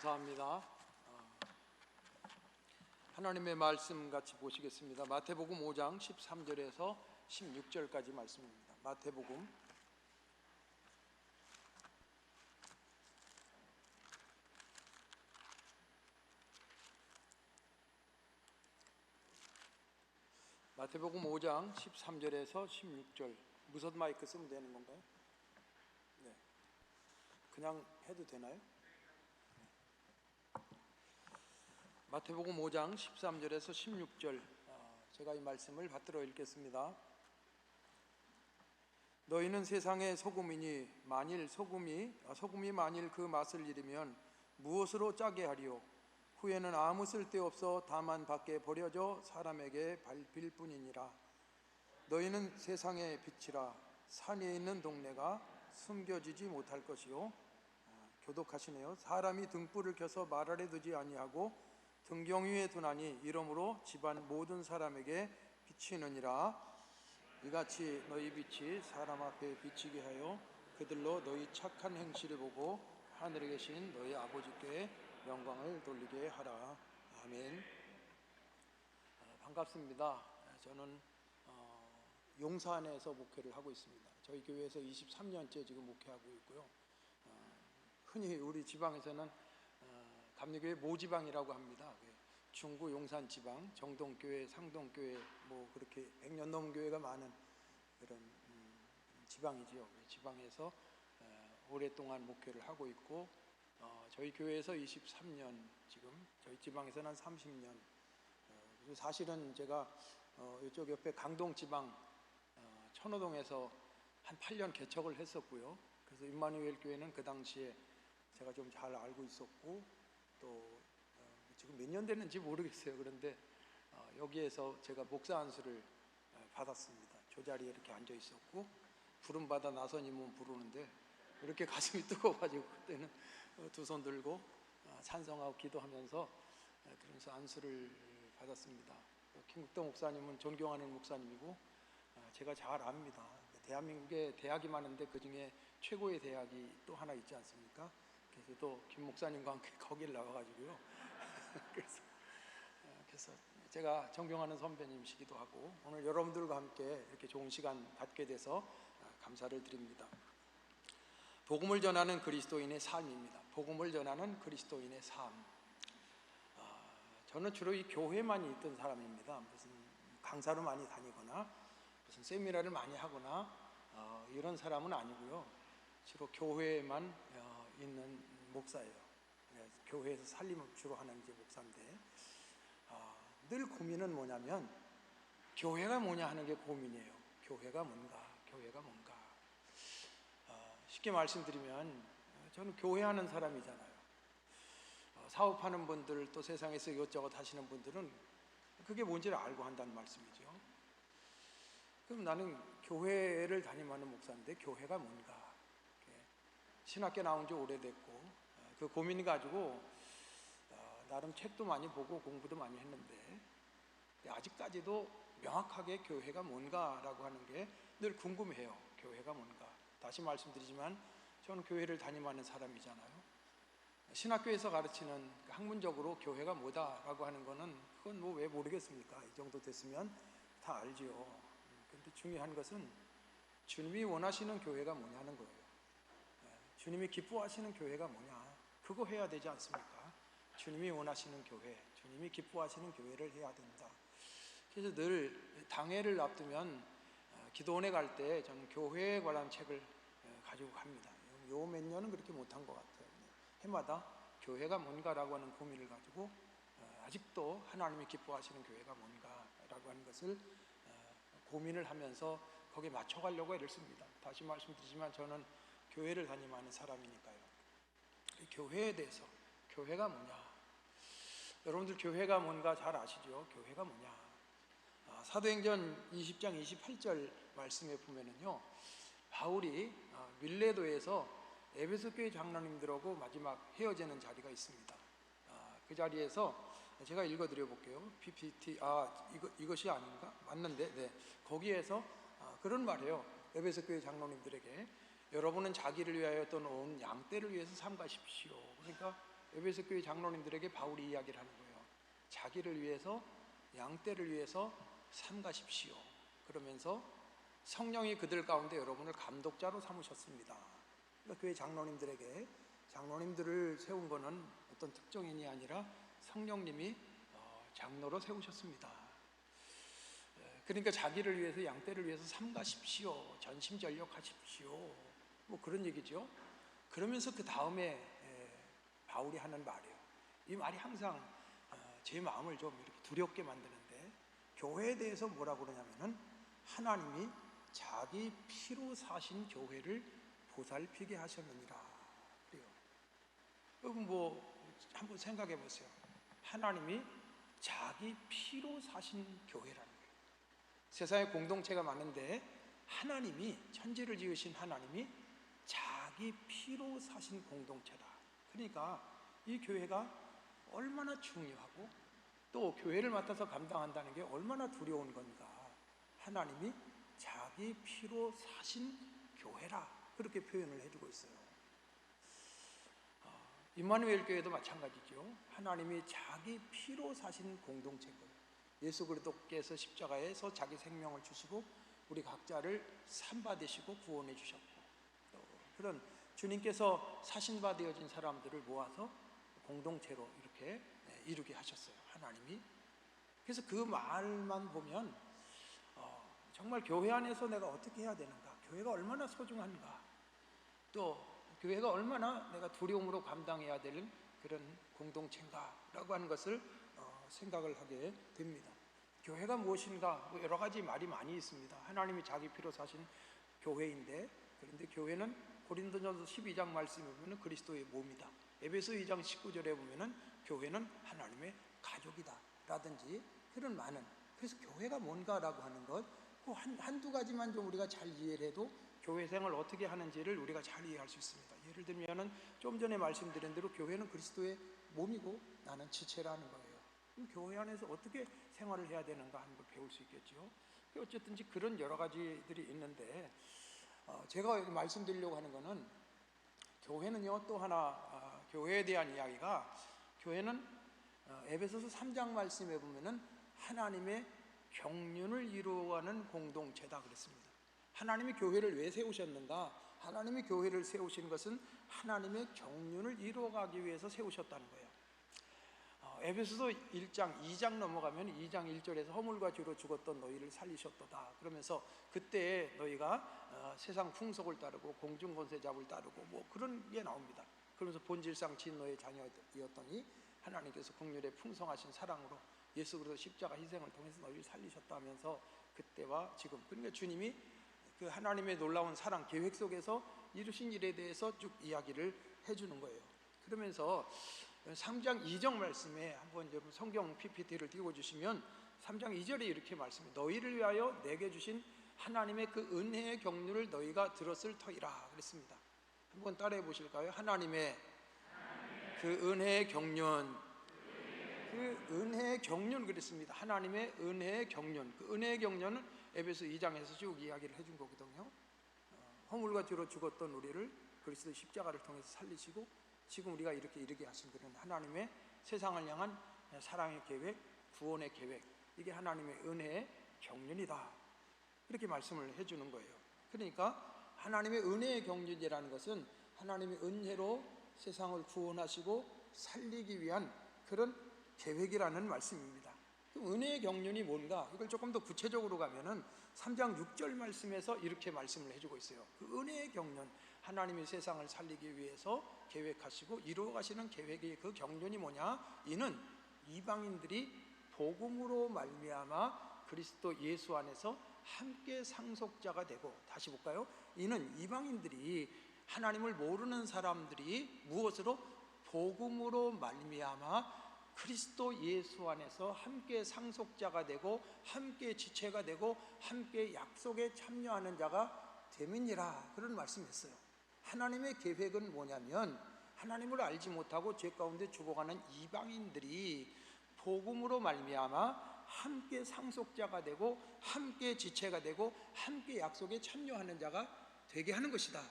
감사합니다. 하나님의 말씀 같이 보시겠습니다. 마태복음 5장 13절에서 16절까지 말씀입니다. 마태복음 5장 13절에서 16절. 무선 마이크 쓰면 되는 건가요? 네. 그냥 해도 되나요? 마태복음 5장 13절에서 16절, 제가 이 말씀을 받들어 읽겠습니다. 너희는 세상의 소금이니 만일 소금이 만일 그 맛을 잃으면 무엇으로 짜게 하리요? 후에는 아무 쓸데없어 다만 밖에 버려져 사람에게 밟힐 뿐이니라. 너희는 세상의 빛이라. 산에 있는 동네가 숨겨지지 못할 것이요. 교독하시네요. 사람이 등불을 켜서 말 아래 두지 아니하고 등경 위에 두나니 이러므로 집안 모든 사람에게 비치느니라. 이같이 너희 빛이 사람 앞에 비치게 하여 그들로 너희 착한 행실을 보고 하늘에 계신 너희 아버지께 영광을 돌리게 하라. 아멘. 반갑습니다. 저는 용산에서 목회를 하고 있습니다. 저희 교회에서 23년째 지금 목회하고 있고요. 흔히 우리 지방에서는 감리교회 모지방이라고 합니다. 중구 용산 지방, 정동교회, 상동교회, 뭐 그렇게 100년 넘은 교회가 많은 그런 지방이지요. 지방에서 오랫동안 목회를 하고 있고, 저희 교회에서 23년, 지금 저희 지방에서는 한 30년. 사실은 제가 이쪽 옆에 강동 지방 천호동에서 한 8년 개척을 했었고요. 그래서 임마누엘 교회는 그 당시에 제가 좀 잘 알고 있었고, 또 지금 몇 년 됐는지 모르겠어요. 그런데 여기에서 제가 목사 안수를 받았습니다. 저 자리에 이렇게 앉아 있었고, 부름받아 나선임은 부르는데 이렇게 가슴이 뜨거워가지고 그때는 두 손 들고 찬성하고 기도하면서 그러면서 안수를 받았습니다. 김국동 목사님은 존경하는 목사님이고, 제가 잘 압니다. 대한민국에 대학이 많은데 그 중에 최고의 대학이 또 하나 있지 않습니까? 그래서 또 김 목사님과 함께 거기를 나와가지고요. 그래서 제가 존경하는 선배님이시기도 하고, 오늘 여러분들과 함께 이렇게 좋은 시간 갖게 돼서 감사를 드립니다. 복음을 전하는 그리스도인의 삶입니다. 복음을 전하는 그리스도인의 삶. 저는 주로 이 교회만 있던 사람입니다. 무슨 강사로 많이 다니거나 무슨 세미나를 많이 하거나 이런 사람은 아니고요. 주로 교회에만 있는 목사예요. 교회에서 살림을 주로 하는 이제 목사인데, 늘 고민은 뭐냐면 교회가 뭐냐 하는 게 고민이에요. 교회가 뭔가, 교회가 뭔가. 쉽게 말씀드리면 저는 교회 하는 사람이잖아요. 사업하는 분들, 또 세상에서 이것저것 하시는 분들은 그게 뭔지를 알고 한다는 말씀이죠. 그럼 나는 교회를 담임하는 목사인데 교회가 뭔가. 신학교 나온 지 오래됐고, 그 고민 가지고 나름 책도 많이 보고 공부도 많이 했는데 아직까지도 명확하게 교회가 뭔가라고 하는 게 늘 궁금해요. 교회가 뭔가. 다시 말씀드리지만 저는 교회를 담임하는 사람이잖아요. 신학교에서 가르치는 학문적으로 교회가 뭐다라고 하는 거는 그건 뭐 왜 모르겠습니까? 이 정도 됐으면 다 알지요. 그런데 중요한 것은 주님이 원하시는 교회가 뭐냐는 거예요. 주님이 기뻐하시는 교회가 뭐냐, 그거 해야 되지 않습니까? 주님이 원하시는 교회, 주님이 기뻐하시는 교회를 해야 된다. 그래서 늘 당회를 앞두면 기도원에 갈 때 저는 교회에 관한 책을 가지고 갑니다. 요 몇 년은 그렇게 못한 것 같아요. 해마다 교회가 뭔가라고 하는 고민을 가지고 아직도 하나님이 기뻐하시는 교회가 뭔가라고 하는 것을 고민을 하면서 거기에 맞춰가려고 애를 씁니다. 다시 말씀드리지만 저는 교회를 담임하는 사람이니까요. 교회에 대해서, 교회가 뭐냐, 여러분들 교회가 뭔가 잘 아시죠? 교회가 뭐냐. 사도행전 20장 28절 말씀에 보면은요, 바울이 밀레도에서 에베소 교회 장로님들하고 마지막 헤어지는 자리가 있습니다. 그 자리에서 제가 읽어드려 볼게요. PPT, 이것이 아닌가? 맞는데, 네. 거기에서 그런 말이에요. 에베소 교회 장로님들에게 여러분은 자기를 위하여 떠놓은 양떼를 위해서 삼가십시오. 그러니까 에베소 교회 장로님들에게 바울이 이야기를 하는 거예요. 자기를 위해서, 양떼를 위해서 삼가십시오. 그러면서 성령이 그들 가운데 여러분을 감독자로 삼으셨습니다. 그러니까 교회 장로님들에게, 장로님들을 세운 거는 어떤 특정인이 아니라 성령님이 장로로 세우셨습니다. 그러니까 자기를 위해서, 양떼를 위해서 삼가십시오, 전심전력하십시오, 뭐 그런 얘기죠. 그러면서 그 다음에 바울이 하는 말이에요. 이 말이 항상 제 마음을 좀 이렇게 두렵게 만드는데, 교회에 대해서 뭐라고 그러냐면은 하나님이 자기 피로 사신 교회를 보살피게 하셨느니라 그래요. 여러분 뭐 한번 생각해 보세요. 하나님이 자기 피로 사신 교회라는 거예요. 세상에 공동체가 많은데 하나님이, 천지를 지으신 하나님이 자기 피로 사신 공동체다. 그러니까 이 교회가 얼마나 중요하고 또 교회를 맡아서 감당한다는 게 얼마나 두려운 건가. 하나님이 자기 피로 사신 교회라, 그렇게 표현을 해주고 있어요. 임마누엘 교회도 마찬가지죠. 하나님이 자기 피로 사신 공동체고, 예수 그리스도께서 십자가에서 자기 생명을 주시고 우리 각자를 산받으시고 구원해 주셨고, 또 그런 주님께서 사신 바 되어진 사람들을 모아서 공동체로 이렇게 이루게 하셨어요, 하나님이. 그래서 그 말만 보면 정말 교회 안에서 내가 어떻게 해야 되는가, 교회가 얼마나 소중한가, 또 교회가 얼마나 내가 두려움으로 감당해야 되는 그런 공동체인가 라고 하는 것을 생각을 하게 됩니다. 교회가 무엇인가, 뭐 여러 가지 말이 많이 있습니다. 하나님이 자기 피로 사신 교회인데, 그런데 교회는 고린도전서 12장 말씀에 보면 그리스도의 몸이다. 에베소 2장 19절에 보면은 교회는 하나님의 가족이다 라든지 그런 많은, 그래서 교회가 뭔가라고 하는 것, 한두 가지만 좀 우리가 잘 이해를 해도 교회 생활을 어떻게 하는지를 우리가 잘 이해할 수 있습니다. 예를 들면은 좀 전에 말씀드린 대로 교회는 그리스도의 몸이고 나는 지체라는 거예요. 그럼 교회 안에서 어떻게 생활을 해야 되는가 하는 걸 배울 수 있겠죠. 어쨌든 그런 여러 가지들이 있는데, 제가 여기 말씀드리려고 하는 거는, 교회는요 또 하나, 교회에 대한 이야기가, 교회는 에베소서 3장 말씀에 보면은 하나님의 경륜을 이루어가는 공동체다 그랬습니다. 하나님이 교회를 왜 세우셨는가? 하나님이 교회를 세우신 것은 하나님의 경륜을 이루어가기 위해서 세우셨다는 거예요. 에베소서 1장 2장 넘어가면 2장 1절에서 허물과 죄로 죽었던 너희를 살리셨도다 그러면서, 그때 너희가 세상 풍속을 따르고 공중권세잡을 따르고 뭐 그런 게 나옵니다. 그러면서 본질상 진노의 자녀였더니 하나님께서 긍휼의 풍성하신 사랑으로 예수 그리스도 십자가 희생을 통해서 너희를 살리셨다면서, 그때와 지금, 그러니까 주님이 그 하나님의 놀라운 사랑 계획 속에서 이루신 일에 대해서 쭉 이야기를 해주는 거예요. 그러면서 3장 2절 말씀에 한번 여러분 성경 PPT를 띄워주시면 3장 2절에 이렇게 말씀해요. 너희를 위하여 내게 주신 하나님의 그 은혜의 경륜을 너희가 들었을 터이라 그랬습니다. 한번 따라해 보실까요? 하나님의 그 은혜의 경륜, 그 은혜의 경륜 그랬습니다. 하나님의 은혜의 경륜, 그 은혜의 경륜은 에베소 2장에서 쭉 이야기를 해준 거거든요. 허물과 죄로 죽었던 우리를 그리스도의 십자가를 통해서 살리시고 지금 우리가 이렇게 이르게 하신 그런 하나님의 세상을 향한 사랑의 계획, 구원의 계획, 이게 하나님의 은혜의 경륜이다, 이렇게 말씀을 해주는 거예요. 그러니까 하나님의 은혜의 경륜이라는 것은 하나님의 은혜로 세상을 구원하시고 살리기 위한 그런 계획이라는 말씀입니다. 그럼 은혜의 경륜이 뭔가, 이걸 조금 더 구체적으로 가면은 3장 6절 말씀에서 이렇게 말씀을 해주고 있어요. 그 은혜의 경륜, 하나님이 세상을 살리기 위해서 계획하시고 이루어 가시는 계획의 그 경륜이 뭐냐? 이는 이방인들이 복음으로 말미암아 그리스도 예수 안에서 함께 상속자가 되고, 다시 볼까요? 이는 이방인들이, 하나님을 모르는 사람들이 무엇으로? 복음으로 말미암아 그리스도 예수 안에서 함께 상속자가 되고 함께 지체가 되고 함께 약속에 참여하는 자가 됨이니라, 그런 말씀했어요. 하나님의 계획은 뭐냐면, 하나님을 알지 못하고 죄 가운데 죽어가는 이방인들이 복음으로 말미암아 함께 상속자가 되고 함께 지체가 되고 함께 약속에 참여하는 자가 되게 하는 것이다,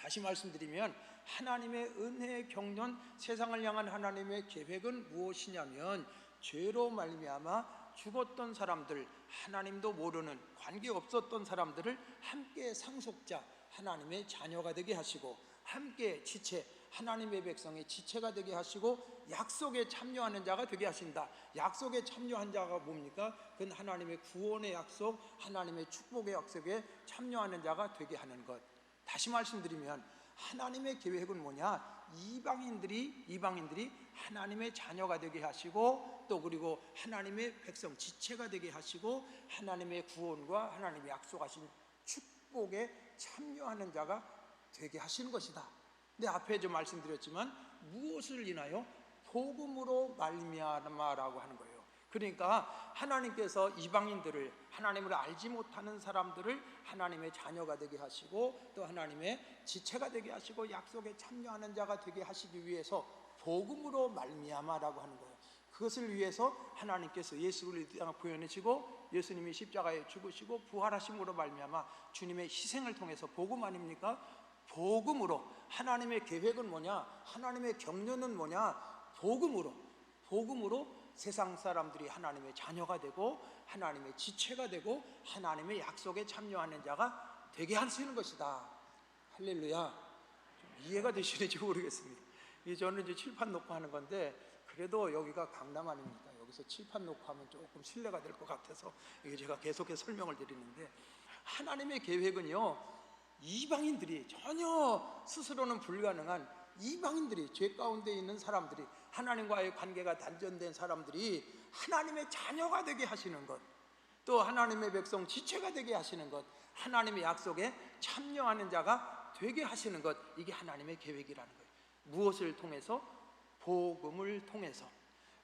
다시 말씀드리면 하나님의 은혜의 경륜, 세상을 향한 하나님의 계획은 무엇이냐면 죄로 말미암아 죽었던 사람들, 하나님도 모르는 관계 없었던 사람들을 함께 상속자, 하나님의 자녀가 되게 하시고, 함께 지체, 하나님의 백성의 지체가 되게 하시고, 약속에 참여하는 자가 되게 하신다. 약속에 참여한 자가 뭡니까? 그건 하나님의 구원의 약속, 하나님의 축복의 약속에 참여하는 자가 되게 하는 것. 다시 말씀드리면 하나님의 계획은 뭐냐? 이방인들이 하나님의 자녀가 되게 하시고, 또 그리고 하나님의 백성 지체가 되게 하시고, 하나님의 구원과 하나님의 약속하신 축복에 참여하는 자가 되게 하시는 것이다. 근데 앞에 좀 말씀드렸지만 무엇을 인하여? 복음으로 말미암아라고 하는 거예요. 그러니까 하나님께서 이방인들을, 하나님을 알지 못하는 사람들을 하나님의 자녀가 되게 하시고, 또 하나님의 지체가 되게 하시고, 약속에 참여하는 자가 되게 하시기 위해서 복음으로 말미암아라고 하는 거예요. 그것을 위해서 하나님께서 예수를 이 땅에 보여내시고, 예수님이 십자가에 죽으시고 부활하심으로 말미암아 주님의 희생을 통해서, 복음 아닙니까? 복음으로. 하나님의 계획은 뭐냐? 하나님의 경륜은 뭐냐? 복음으로 세상 사람들이 하나님의 자녀가 되고, 하나님의 지체가 되고, 하나님의 약속에 참여하는 자가 되게 하시는 것이다. 할렐루야. 좀 이해가 되시는지 모르겠습니다. 저는 이제 칠판 놓고 하는 건데, 그래도 여기가 강남 아닙니까? 여기서 칠판 놓고 하면 조금 신뢰가 될 것 같아서 이게 제가 계속해서 설명을 드리는데, 하나님의 계획은요, 이방인들이, 전혀 스스로는 불가능한 이방인들이, 죄 가운데 있는 사람들이, 하나님과의 관계가 단절된 사람들이 하나님의 자녀가 되게 하시는 것, 또 하나님의 백성 지체가 되게 하시는 것, 하나님의 약속에 참여하는 자가 되게 하시는 것, 이게 하나님의 계획이라는 거예요. 무엇을 통해서? 복음을 통해서.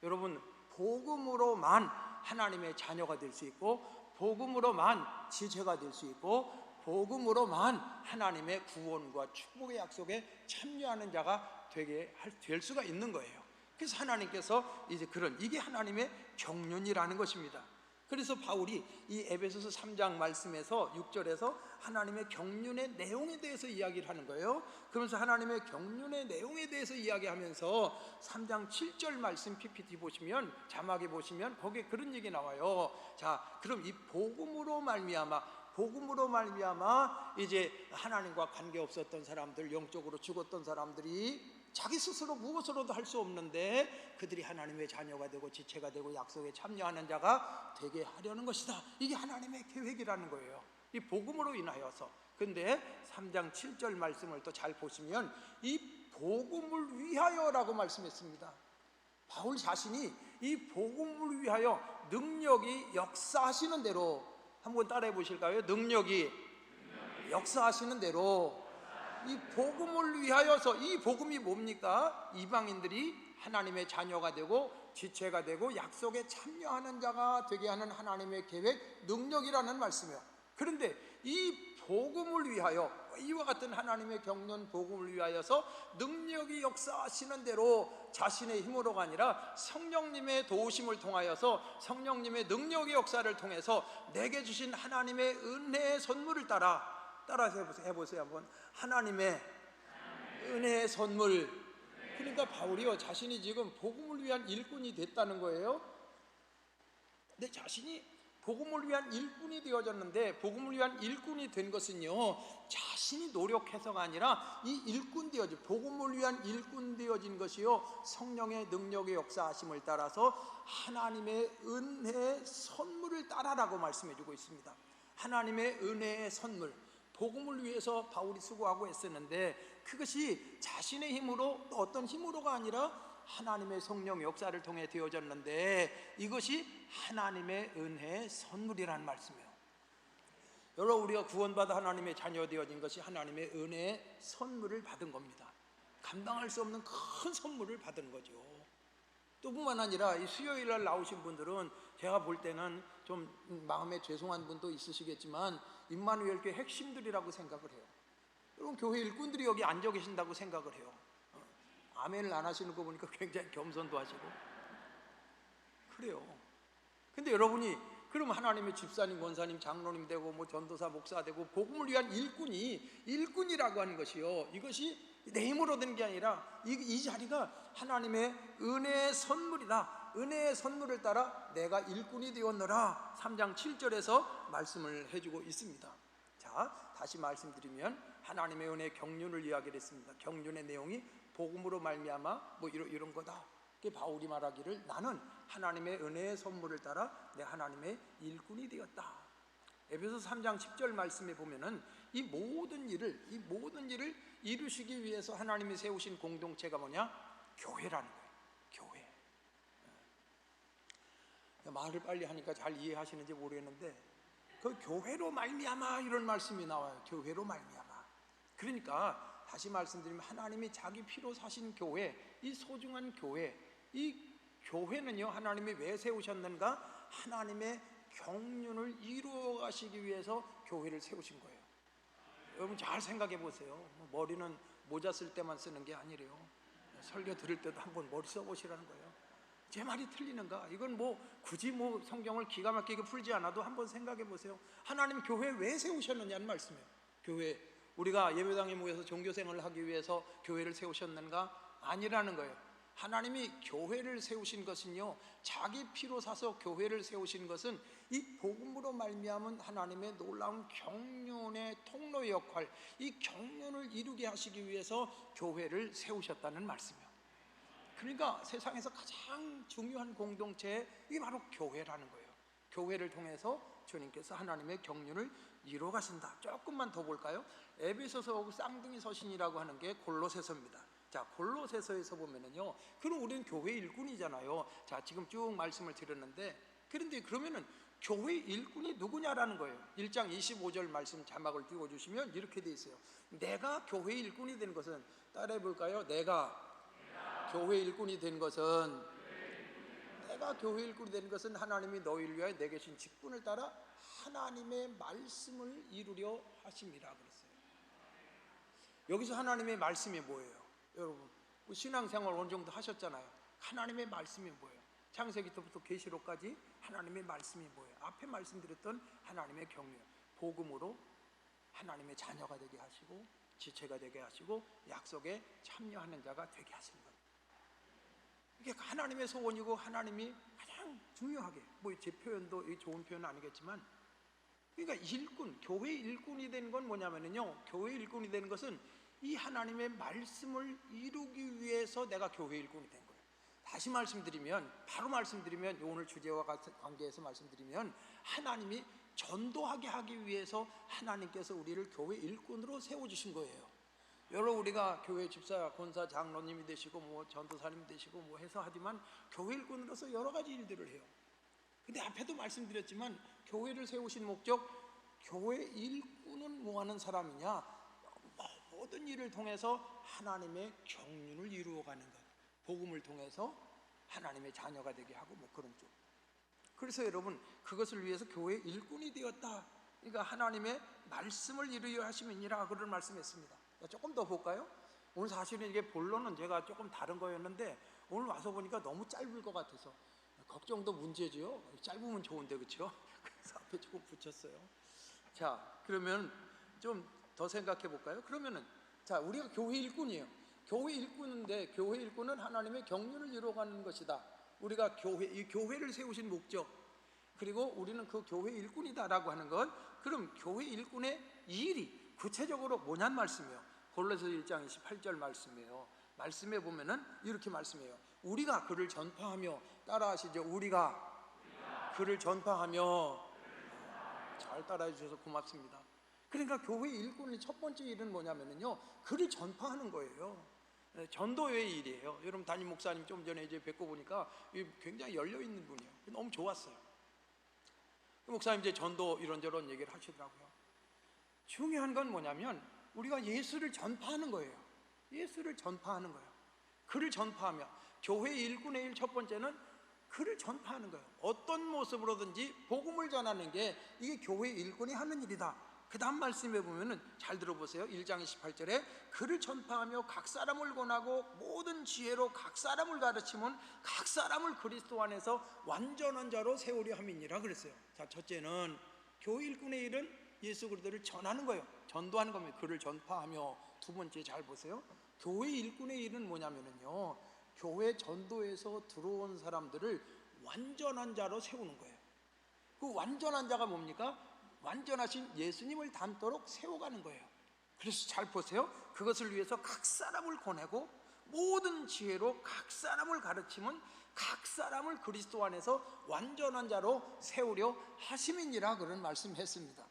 여러분, 복음으로만 하나님의 자녀가 될 수 있고, 복음으로만 지체가 될 수 있고, 복음으로만 하나님의 구원과 축복의 약속에 참여하는 자가 될 수가 있는 거예요. 그래서 하나님께서 이제 이게 하나님의 경륜이라는 것입니다. 그래서 바울이 이 에베소서 3장 말씀에서 6절에서 하나님의 경륜의 내용에 대해서 이야기를 하는 거예요. 그러면서 하나님의 경륜의 내용에 대해서 이야기하면서 3장 7절 말씀 PPT 보시면, 자막에 보시면 거기에 그런 얘기 나와요. 자, 그럼 이 복음으로 말미암아 이제 하나님과 관계 없었던 사람들, 영적으로 죽었던 사람들이 자기 스스로 무엇으로도 할 수 없는데 그들이 하나님의 자녀가 되고 지체가 되고 약속에 참여하는 자가 되게 하려는 것이다. 이게 하나님의 계획이라는 거예요, 이 복음으로 인하여서. 근데 3장 7절 말씀을 또 잘 보시면 이 복음을 위하여라고 말씀했습니다. 바울 자신이 이 복음을 위하여 능력이 역사하시는 대로, 한번 따라해 보실까요? 능력이 역사하시는 대로 이 복음을 위하여서. 이 복음이 뭡니까? 이방인들이 하나님의 자녀가 되고 지체가 되고 약속에 참여하는 자가 되게 하는 하나님의 계획, 능력이라는 말씀이에요. 그런데 이 복음을 위하여, 이와 같은 하나님의 경륜 복음을 위하여서 능력이 역사하시는 대로 자신의 힘으로가 아니라 성령님의 도우심을 통하여서, 성령님의 능력의 역사를 통해서 내게 주신 하나님의 은혜의 선물을 따라서 해보세요 한번. 하나님의 은혜의 선물. 그러니까 바울이요, 자신이 지금 복음을 위한 일꾼이 됐다는 거예요. 내 자신이 복음을 위한 일꾼이 되어졌는데, 복음을 위한 일꾼이 된 것은요, 자신이 노력해서가 아니라 이 일꾼 되어진, 복음을 위한 일꾼 되어진 것이요, 성령의 능력의 역사하심을 따라서 하나님의 은혜의 선물을 따라라고 말씀해주고 있습니다. 하나님의 은혜의 선물, 복음을 위해서 바울이 수고하고 애쓰는데, 그것이 자신의 힘으로, 또 어떤 힘으로가 아니라 하나님의 성령 역사를 통해 되어졌는데, 이것이 하나님의 은혜의 선물이라는 말씀이에요. 여러분, 우리가 구원받아 하나님의 자녀 되어진 것이 하나님의 은혜의 선물을 받은 겁니다. 감당할 수 없는 큰 선물을 받은 거죠. 또 뿐만 아니라 이 수요일날 나오신 분들은 제가 볼 때는 좀 마음에 죄송한 분도 있으시겠지만 임마누엘 교회 핵심들이라고 생각을 해요. 여러분, 교회 일꾼들이 여기 앉아 계신다고 생각을 해요. 아멘을 안 하시는 거 보니까 굉장히 겸손도 하시고 그래요. 근데 여러분이 그럼 하나님의 집사님, 권사님, 장로님 되고 뭐 전도사, 목사 되고 복음을 위한 일꾼이라고 하는 것이요, 이것이 내 힘으로 된 게 아니라 이 자리가 하나님의 은혜의 선물이다. 은혜의 선물을 따라 내가 일꾼이 되었노라. 3장 7절에서 말씀을 해주고 있습니다. 자, 다시 말씀드리면 하나님의 은혜 경륜을 이야기를 했습니다. 경륜의 내용이 복음으로 말미암아 뭐 이런 거다. 바울이 말하기를 나는 하나님의 은혜의 선물을 따라 내 하나님의 일꾼이 되었다. 에베소서 3장 10절 말씀에 보면은 이 모든 일을 이루시기 위해서 하나님이 세우신 공동체가 뭐냐? 교회라는 거예요. 교회. 말을 빨리 하니까 잘 이해하시는지 모르겠는데 그 교회로 말미암아 이런 말씀이 나와요. 교회로 말미암아. 그러니까 다시 말씀드리면 하나님이 자기 피로 사신 교회, 이 소중한 교회, 이 교회는요, 하나님이 왜 세우셨는가? 하나님의 경륜을 이루어 가시기 위해서 교회를 세우신 거예요. 여러분 잘 생각해 보세요. 머리는 모자 쓸 때만 쓰는 게 아니래요. 설교 들을 때도 한번 머리 써보시라는 거예요. 제 말이 틀리는가? 이건 굳이 성경을 기가 막히게 풀지 않아도 한번 생각해 보세요. 하나님 교회 왜 세우셨느냐는 말씀이에요. 교회, 우리가 예배당에 모여서 종교생활을 하기 위해서 교회를 세우셨는가? 아니라는 거예요. 하나님이 교회를 세우신 것은요, 자기 피로 사서 교회를 세우신 것은 이 복음으로 말미암은 하나님의 놀라운 경륜의 통로 역할, 이 경륜을 이루게 하시기 위해서 교회를 세우셨다는 말씀이에요. 그러니까 세상에서 가장 중요한 공동체, 이게 바로 교회라는 거예요. 교회를 통해서 주님께서 하나님의 경륜을 이루어 가신다. 조금만 더 볼까요? 에베소서하고 쌍둥이 서신이라고 하는 게 골로새서입니다. 자, 골로새서에서 보면은요, 그럼 우리는 교회 일꾼이잖아요. 자, 지금 쭉 말씀을 드렸는데, 그런데 그러면은 교회 일꾼이 누구냐라는 거예요. 1장 25절 말씀 자막을 띄워주시면 이렇게 돼 있어요. 내가 교회 일꾼이 된 것은, 따라해 볼까요? 내가 교회 일꾼이 된 것은, 내가 교회 일꾼이 된 것은 하나님이 너희를 위하여 내게 주신 직분을 따라 하나님의 말씀을 이루려 하심이라 그랬어요. 여기서 하나님의 말씀이 뭐예요? 여러분, 신앙생활 어느 정도 하셨잖아요. 하나님의 말씀이 뭐예요? 창세기부터 계시록까지 하나님의 말씀이 뭐예요? 앞에 말씀드렸던 하나님의 경륜, 복음으로 하나님의 자녀가 되게 하시고 지체가 되게 하시고 약속에 참여하는 자가 되게 하시는 겁니다. 이게 하나님의 소원이고 하나님이 가장 중요하게, 제 표현도 좋은 표현은 아니겠지만, 그러니까 일꾼, 교회 일꾼이 된 건 뭐냐면요, 교회 일꾼이 되는 것은 이 하나님의 말씀을 이루기 위해서 내가 교회 일꾼이 된 거예요. 다시 바로 말씀드리면 오늘 주제와 관계해서 말씀드리면, 하나님이 전도하게 하기 위해서 하나님께서 우리를 교회 일꾼으로 세워주신 거예요. 여러분, 우리가 교회 집사, 권사, 장로님이 되시고 전도사님이 되시고 해서 하지만 교회 일꾼으로서 여러 가지 일들을 해요. 근데 앞에도 말씀드렸지만 교회를 세우신 목적, 교회 일꾼은 뭐 하는 사람이냐? 모든 일을 통해서 하나님의 경륜을 이루어가는 것, 복음을 통해서 하나님의 자녀가 되게 하고 그런 쪽. 그래서 여러분, 그것을 위해서 교회 일꾼이 되었다. 그러니까 하나님의 말씀을 이루려 하심이니라, 그런 말씀했습니다. 조금 더 볼까요? 오늘 사실은 이게 본론은 제가 조금 다른 거였는데 오늘 와서 보니까 너무 짧을 것 같아서 걱정도 문제죠. 짧으면 좋은데, 그렇죠? 그래서 앞에 조금 붙였어요. 자, 그러면 좀 더 생각해 볼까요? 그러면은, 자, 우리가 교회 일꾼이에요. 교회 일꾼인데 교회 일꾼은 하나님의 경륜을 이루어가는 것이다. 우리가 이 교회를 세우신 목적, 그리고 우리는 그 교회 일꾼이다라고 하는 것, 그럼 교회 일꾼의 일이 구체적으로 뭐냐는 말씀이에요. 골로새서 1장 28절 말씀이에요. 말씀에 보면은 이렇게 말씀해요. 우리가 그를 전파하며, 따라하시죠. 우리가 그를 전파하며. 잘 따라해 주셔서 고맙습니다. 그러니까 교회 일꾼의 첫 번째 일은 뭐냐면요, 그를 전파하는 거예요. 전도의 일이에요. 여러분, 담임 목사님 좀 전에 이제 뵙고 보니까 굉장히 열려 있는 분이에요. 너무 좋았어요. 목사님 이제 전도 이런저런 얘기를 하시더라고요. 중요한 건 뭐냐면 우리가 예수를 전파하는 거예요. 예수를 전파하는 거예요. 그를 전파하며, 교회 일꾼의 일 첫 번째는 그를 전파하는 거예요. 어떤 모습으로든지 복음을 전하는 게 이게 교회 일꾼이 하는 일이다. 그 다음 말씀에 보면은 잘 들어보세요. 1장 28절에 그를 전파하며 각 사람을 권하고 모든 지혜로 각 사람을 가르치면 각 사람을 그리스도 안에서 완전한 자로 세우려 함이니라 그랬어요. 자, 첫째는 교회 일꾼의 일은 예수 그리스도를 전하는 거예요. 전도하는 겁니다. 그를 전파하며. 두 번째 잘 보세요. 교회 일꾼의 일은 뭐냐면요, 교회 전도에서 들어온 사람들을 완전한 자로 세우는 거예요. 그 완전한 자가 뭡니까? 완전하신 예수님을 닮도록 세워가는 거예요. 그래서 잘 보세요. 그것을 위해서 각 사람을 권하고 모든 지혜로 각 사람을 가르치면 각 사람을 그리스도 안에서 완전한 자로 세우려 하심이니라 그런 말씀했습니다.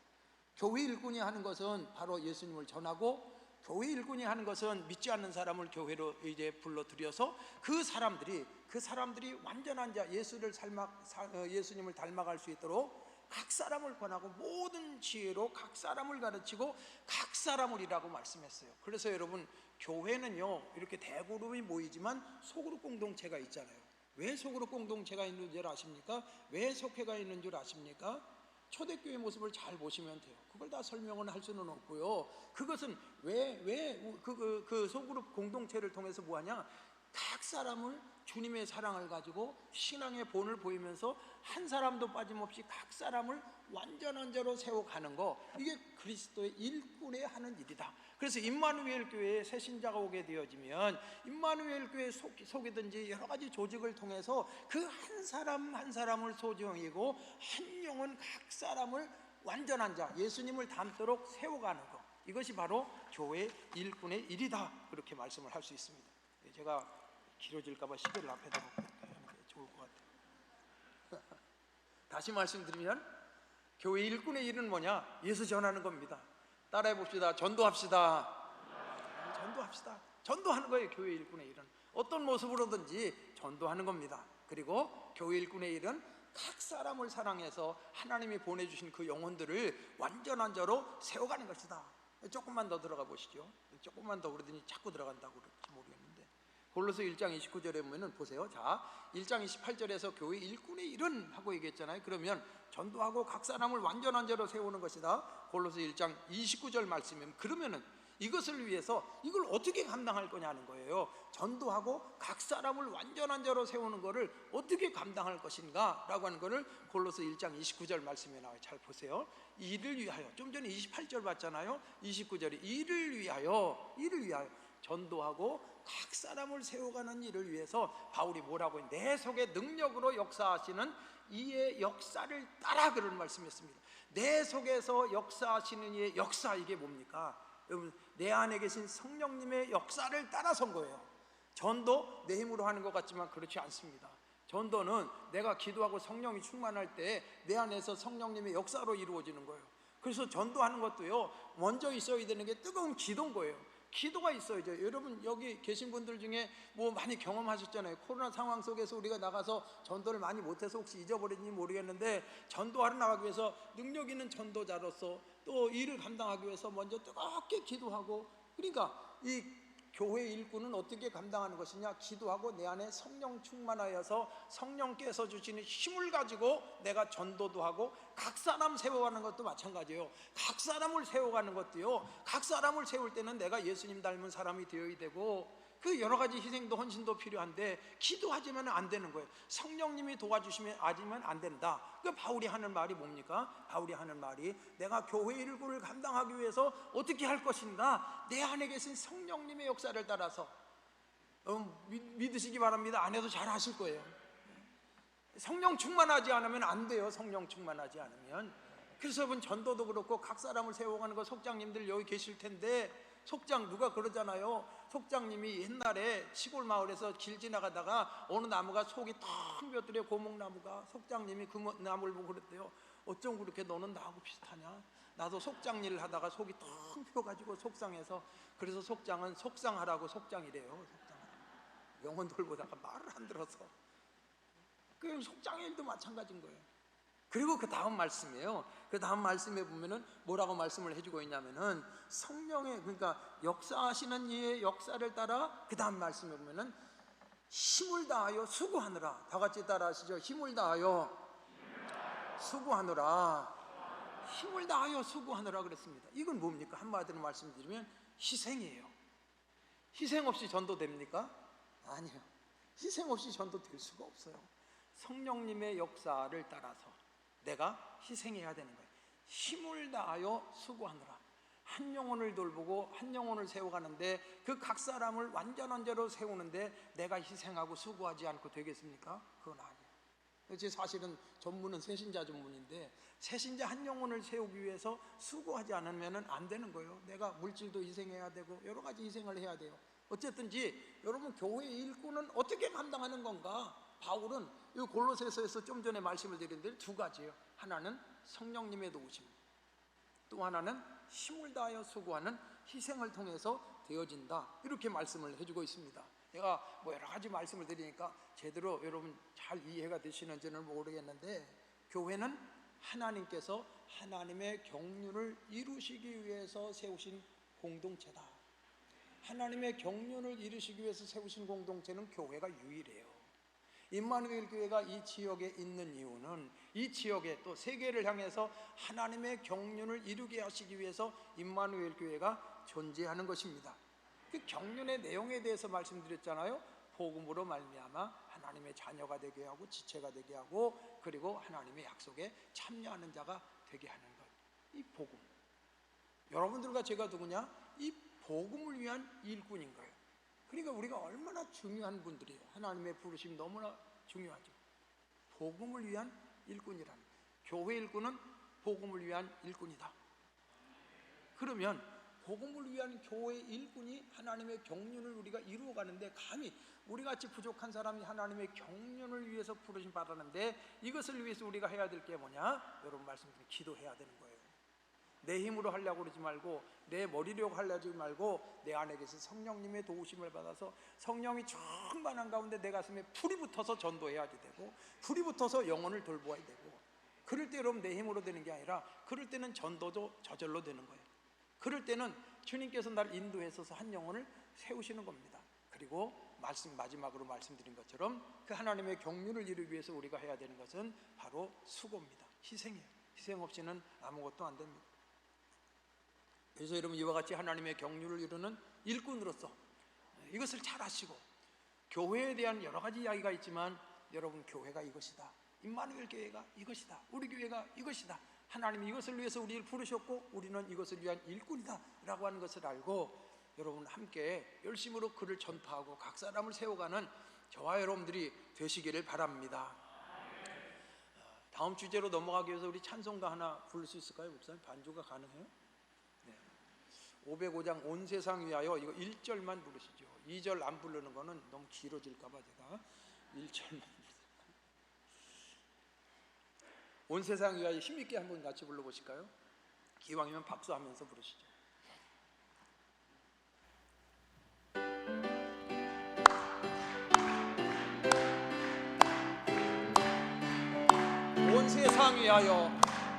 교회 일꾼이 하는 것은 바로 예수님을 전하고, 교회 일꾼이 하는 것은 믿지 않는 사람을 교회로 이제 불러들여서 그 사람들이 완전한 자, 예수님을 닮아갈 수 있도록 각 사람을 권하고 모든 지혜로 각 사람을 가르치고 각 사람을이라고 말씀했어요. 그래서 여러분, 교회는요 이렇게 대그룹이 모이지만 소그룹 공동체가 있잖아요. 왜 소그룹 공동체가 있는 줄 아십니까? 왜 속회가 있는 줄 아십니까? 초대교회 모습을 잘 보시면 돼요. 그걸 다 설명은 할 수는 없고요. 그것은 그 소그룹 공동체를 통해서 뭐하냐? 각 사람을 주님의 사랑을 가지고 신앙의 본을 보이면서 한 사람도 빠짐없이 각 사람을 완전한 자로 세워가는 거, 이게 그리스도의 일꾼의 하는 일이다. 그래서 임마누엘 교회에 새 신자가 오게 되어지면 임마누엘 교회 속이든지 여러 가지 조직을 통해서 그 한 사람 한 사람을 소중히고 한 영혼 각 사람을 완전한 자, 예수님을 닮도록 세워가는 거, 이것이 바로 교회 일꾼의 일이다. 그렇게 말씀을 할 수 있습니다. 제가 길어질까봐 시계를 앞에다 놓고 하는 게 좋을 것 같아요. 다시 말씀드리면 교회 일꾼의 일은 뭐냐? 예수 전하는 겁니다. 따라해 봅시다. 전도합시다. 전도하는 거예요. 교회 일꾼의 일은 어떤 모습으로든지 전도하는 겁니다. 그리고 교회 일꾼의 일은 각 사람을 사랑해서 하나님이 보내주신 그 영혼들을 완전한 자로 세워가는 것이다. 조금만 더 들어가 보시죠. 조금만 더 그러더니 자꾸 들어간다고 그럴지 모르겠는데, 골로새 1장 29절에 보면은 보세요. 자, 1장 28절에서 교회 일꾼의 일은 하고 얘기했잖아요. 그러면 전도하고 각 사람을 완전한 자로 세우는 것이다. 골로새 1장 29절 말씀이면, 그러면은 이것을 위해서 이걸 어떻게 감당할 거냐는 거예요. 전도하고 각 사람을 완전한 자로 세우는 것을 어떻게 감당할 것인가 라고 하는 것을 골로새 1장 29절 말씀에 나와요. 잘 보세요. 이를 위하여, 좀 전에 28절 봤잖아요. 29절이 이를 위하여 전도하고 각 사람을 세워가는 일을 위해서 바울이 뭐라고 했냐? 내 속에 능력으로 역사하시는 이의 역사를 따라, 그런 말씀이었습니다. 내 속에서 역사하시는 이의 역사, 이게 뭡니까? 여러분, 내 안에 계신 성령님의 역사를 따라선 거예요. 전도 내 힘으로 하는 것 같지만 그렇지 않습니다. 전도는 내가 기도하고 성령이 충만할 때 내 안에서 성령님의 역사로 이루어지는 거예요. 그래서 전도하는 것도요, 먼저 있어야 되는 게 뜨거운 기도인 거예요. 기도가 있어야죠. 여러분, 여기 계신 분들 중에 뭐 많이 경험하셨잖아요. 코로나 상황 속에서 우리가 나가서 전도를 많이 못해서 혹시 잊어버렸는지 모르겠는데, 전도하러 나가기 위해서 능력 있는 전도자로서 또 일을 감당하기 위해서 먼저 뜨겁게 기도하고, 그러니까 이 교회 일꾼은 어떻게 감당하는 것이냐? 기도하고 내 안에 성령 충만하여서 성령께서 주시는 힘을 가지고 내가 전도도 하고 각 사람 세워가는 것도 마찬가지예요. 각 사람을 세워가는 것도요, 각 사람을 세울 때는 내가 예수님 닮은 사람이 되어야 되고, 그 여러 가지 희생도 헌신도 필요한데 기도하지면 안 되는 거예요. 성령님이 도와주시면 아니면 안 된다. 그 바울이 하는 말이 뭡니까? 바울이 하는 말이, 내가 교회 일꾼을 감당하기 위해서 어떻게 할 것인가? 내 안에 계신 성령님의 역사를 따라서, 믿으시기 바랍니다. 안 해도 잘 하실 거예요. 성령 충만하지 않으면 안 돼요. 성령 충만하지 않으면. 그래서 여러분, 전도도 그렇고 각 사람을 세워가는 거, 속장님들 여기 계실 텐데, 속장 누가 그러잖아요. 속장님이 옛날에 시골 마을에서 길 지나가다가 어느 나무가 속이 텅 비었더래요. 고목나무가. 속장님이 그 나무를 보고 그랬대요. 어쩜 그렇게 너는 나하고 비슷하냐? 나도 속장 일을 하다가 속이 텅 비어가지고 속상해서, 그래서 속장은 속상하라고 속장이래요. 속장하라고. 영혼 돌보다가 말을 안 들어서. 그 속장의 일도 마찬가지인 거예요. 그리고 그 다음 말씀이에요. 그 다음 말씀에 보면은 뭐라고 말씀을 해주고 있냐면은, 성령의, 그러니까 역사하시는 이의 역사를 따라 그 다음 말씀에 보면은 힘을 다하여 수고하느라. 다 같이 따라 하시죠. 힘을 다하여 수고하느라. 힘을 다하여 수고하느라 그랬습니다. 이건 뭡니까? 한마디로 말씀드리면 희생이에요. 희생 없이 전도됩니까? 아니요. 희생 없이 전도될 수가 없어요. 성령님의 역사를 따라서 내가 희생해야 되는 거예요. 힘을 다하여 수고하느라. 한 영혼을 돌보고 한 영혼을 세워가는데 그 각 사람을 완전한자로 세우는데 내가 희생하고 수고하지 않고 되겠습니까? 그건 아니에요. 제 사실은 전문은 새신자 전문인데 새신자 한 영혼을 세우기 위해서 수고하지 않으면 안 되는 거예요. 내가 물질도 희생해야 되고 여러 가지 희생을 해야 돼요. 어쨌든지 여러분 교회의 일꾼은 어떻게 감당하는 건가? 바울은 이 골로새서에서 좀 전에 말씀을 드렸는데 두 가지예요. 하나는 성령님의 도우심, 또 하나는 힘을 다하여 수고하는 희생을 통해서 되어진다, 이렇게 말씀을 해주고 있습니다. 제가 뭐 여러 가지 말씀을 드리니까 제대로 여러분 잘 이해가 되시는지는 모르겠는데, 교회는 하나님께서 하나님의 경륜을 이루시기 위해서 세우신 공동체다. 하나님의 경륜을 이루시기 위해서 세우신 공동체는 교회가 유일해요. 임마누엘 교회가 이 지역에 있는 이유는 이 지역에 또 세계를 향해서 하나님의 경륜을 이루게 하시기 위해서 임마누엘 교회가 존재하는 것입니다. 그 경륜의 내용에 대해서 말씀드렸잖아요. 복음으로 말미암아 하나님의 자녀가 되게 하고 지체가 되게 하고, 그리고 하나님의 약속에 참여하는 자가 되게 하는 것. 이 복음. 여러분들과 제가 누구냐? 이 복음을 위한 일꾼인 거예요. 그러니까 우리가 얼마나 중요한 분들이에요. 하나님의 부르심이 너무나 중요하죠. 복음을 위한 일꾼이라는, 교회 일꾼은 복음을 위한 일꾼이다. 그러면 복음을 위한 교회 일꾼이 하나님의 경륜을 우리가 이루어가는데, 감히 우리같이 부족한 사람이 하나님의 경륜을 위해서 부르심 받았는데 이것을 위해서 우리가 해야 될 게 뭐냐? 여러분 말씀드린 기도해야 되는 거예요. 내 힘으로 하려고 그러지 말고, 내 머리로 하려고 하지 말고, 내 안에 계신 성령님의 도우심을 받아서 성령이 충만한 가운데 내 가슴에 불이 붙어서 전도해야 되고, 불이 붙어서 영혼을 돌보아야 되고, 그럴 때 여러분 내 힘으로 되는 게 아니라 그럴 때는 전도도 저절로 되는 거예요. 그럴 때는 주님께서 나를 인도해서 한 영혼을 세우시는 겁니다. 그리고 마지막으로 말씀드린 것처럼 그 하나님의 경륜을 이루기 위해서 우리가 해야 되는 것은 바로 수고입니다. 희생이에요. 희생 없이는 아무것도 안 됩니다. 그래서 여러분 이와 같이 하나님의 경륜을 이루는 일꾼으로서 이것을 잘 아시고, 교회에 대한 여러 가지 이야기가 있지만 여러분 교회가 이것이다, 임마누엘 교회가 이것이다, 우리 교회가 이것이다, 하나님이 이것을 위해서 우리를 부르셨고 우리는 이것을 위한 일꾼이다 라고 하는 것을 알고 여러분 함께 열심으로 그를 전파하고 각 사람을 세워가는 저와 여러분들이 되시기를 바랍니다. 다음 주제로 넘어가기 위해서 우리 찬송가 하나 부를 수 있을까요? 목사님 반주가 가능해요? 505장 온 세상 위하여, 이거 1절만 부르시죠. 2절 안 부르는 거는 너무 길어질까봐 제가 1절만 온 세상 위하여 힘있게 한번 같이 불러보실까요? 기왕이면 박수하면서 부르시죠. 온 세상 위하여,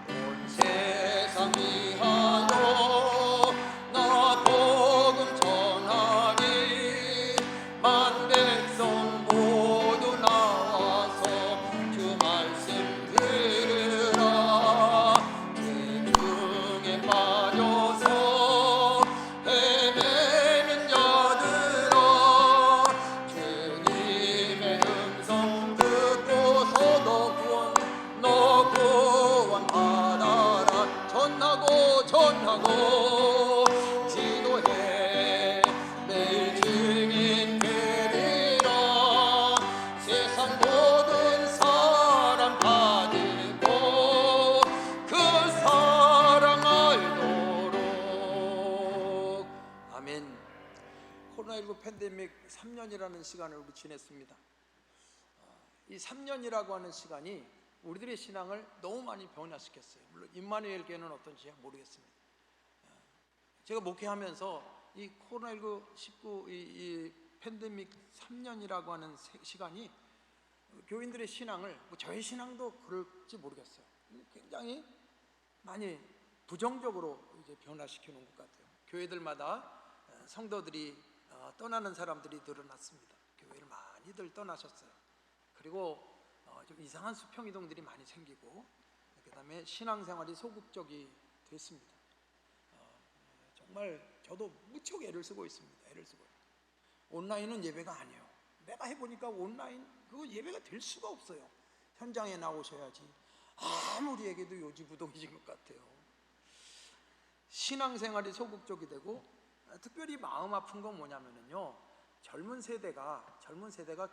온 세상 위하여 나 복음 전하니, 만 백성 모두 나와서 주 말씀 들으라. 죄 중에 빠져서 헤매는 자들아, 주님의 음성 듣고서 너 구원 받아라. 전하고 지도해 매일 증인 되리라. 세상 모든 사람 다 듣고 그 사랑 알도록. 아멘. 코로나19 팬데믹 3년이라는 시간을 우리 지냈습니다. 이 3년이라고 하는 시간이 우리들의 신앙을 너무 많이 변화시켰어요. 물론 임마누엘 교회는 어떤지 모르겠습니다. 제가 목회하면서 이 코로나19 이 팬데믹 3년이라고 하는 시간이 교인들의 신앙을, 저의 신앙도 그럴지 모르겠어요, 굉장히 많이 부정적으로 이제 변화시켜 놓은 것 같아요. 교회들마다 성도들이 떠나는 사람들이 늘어났습니다. 교회를 많이들 떠나셨어요. 그리고 좀 이상한 수평이동들이 많이 생기고, 그다음에 신앙생활이 소극적이 됐습니다. 정말 저도 무척 애를 쓰고 있습니다. 애를 쓰고. 온라인은 예배가 아니에요. 내가 해보니까 온라인 그거 예배가 될 수가 없어요. 현장에 나오셔야지. 아무리 얘기해도 요지부동이신 것 같아요. 신앙생활이 소극적이 되고, 특별히 마음 아픈 건 뭐냐면요, 젊은 세대가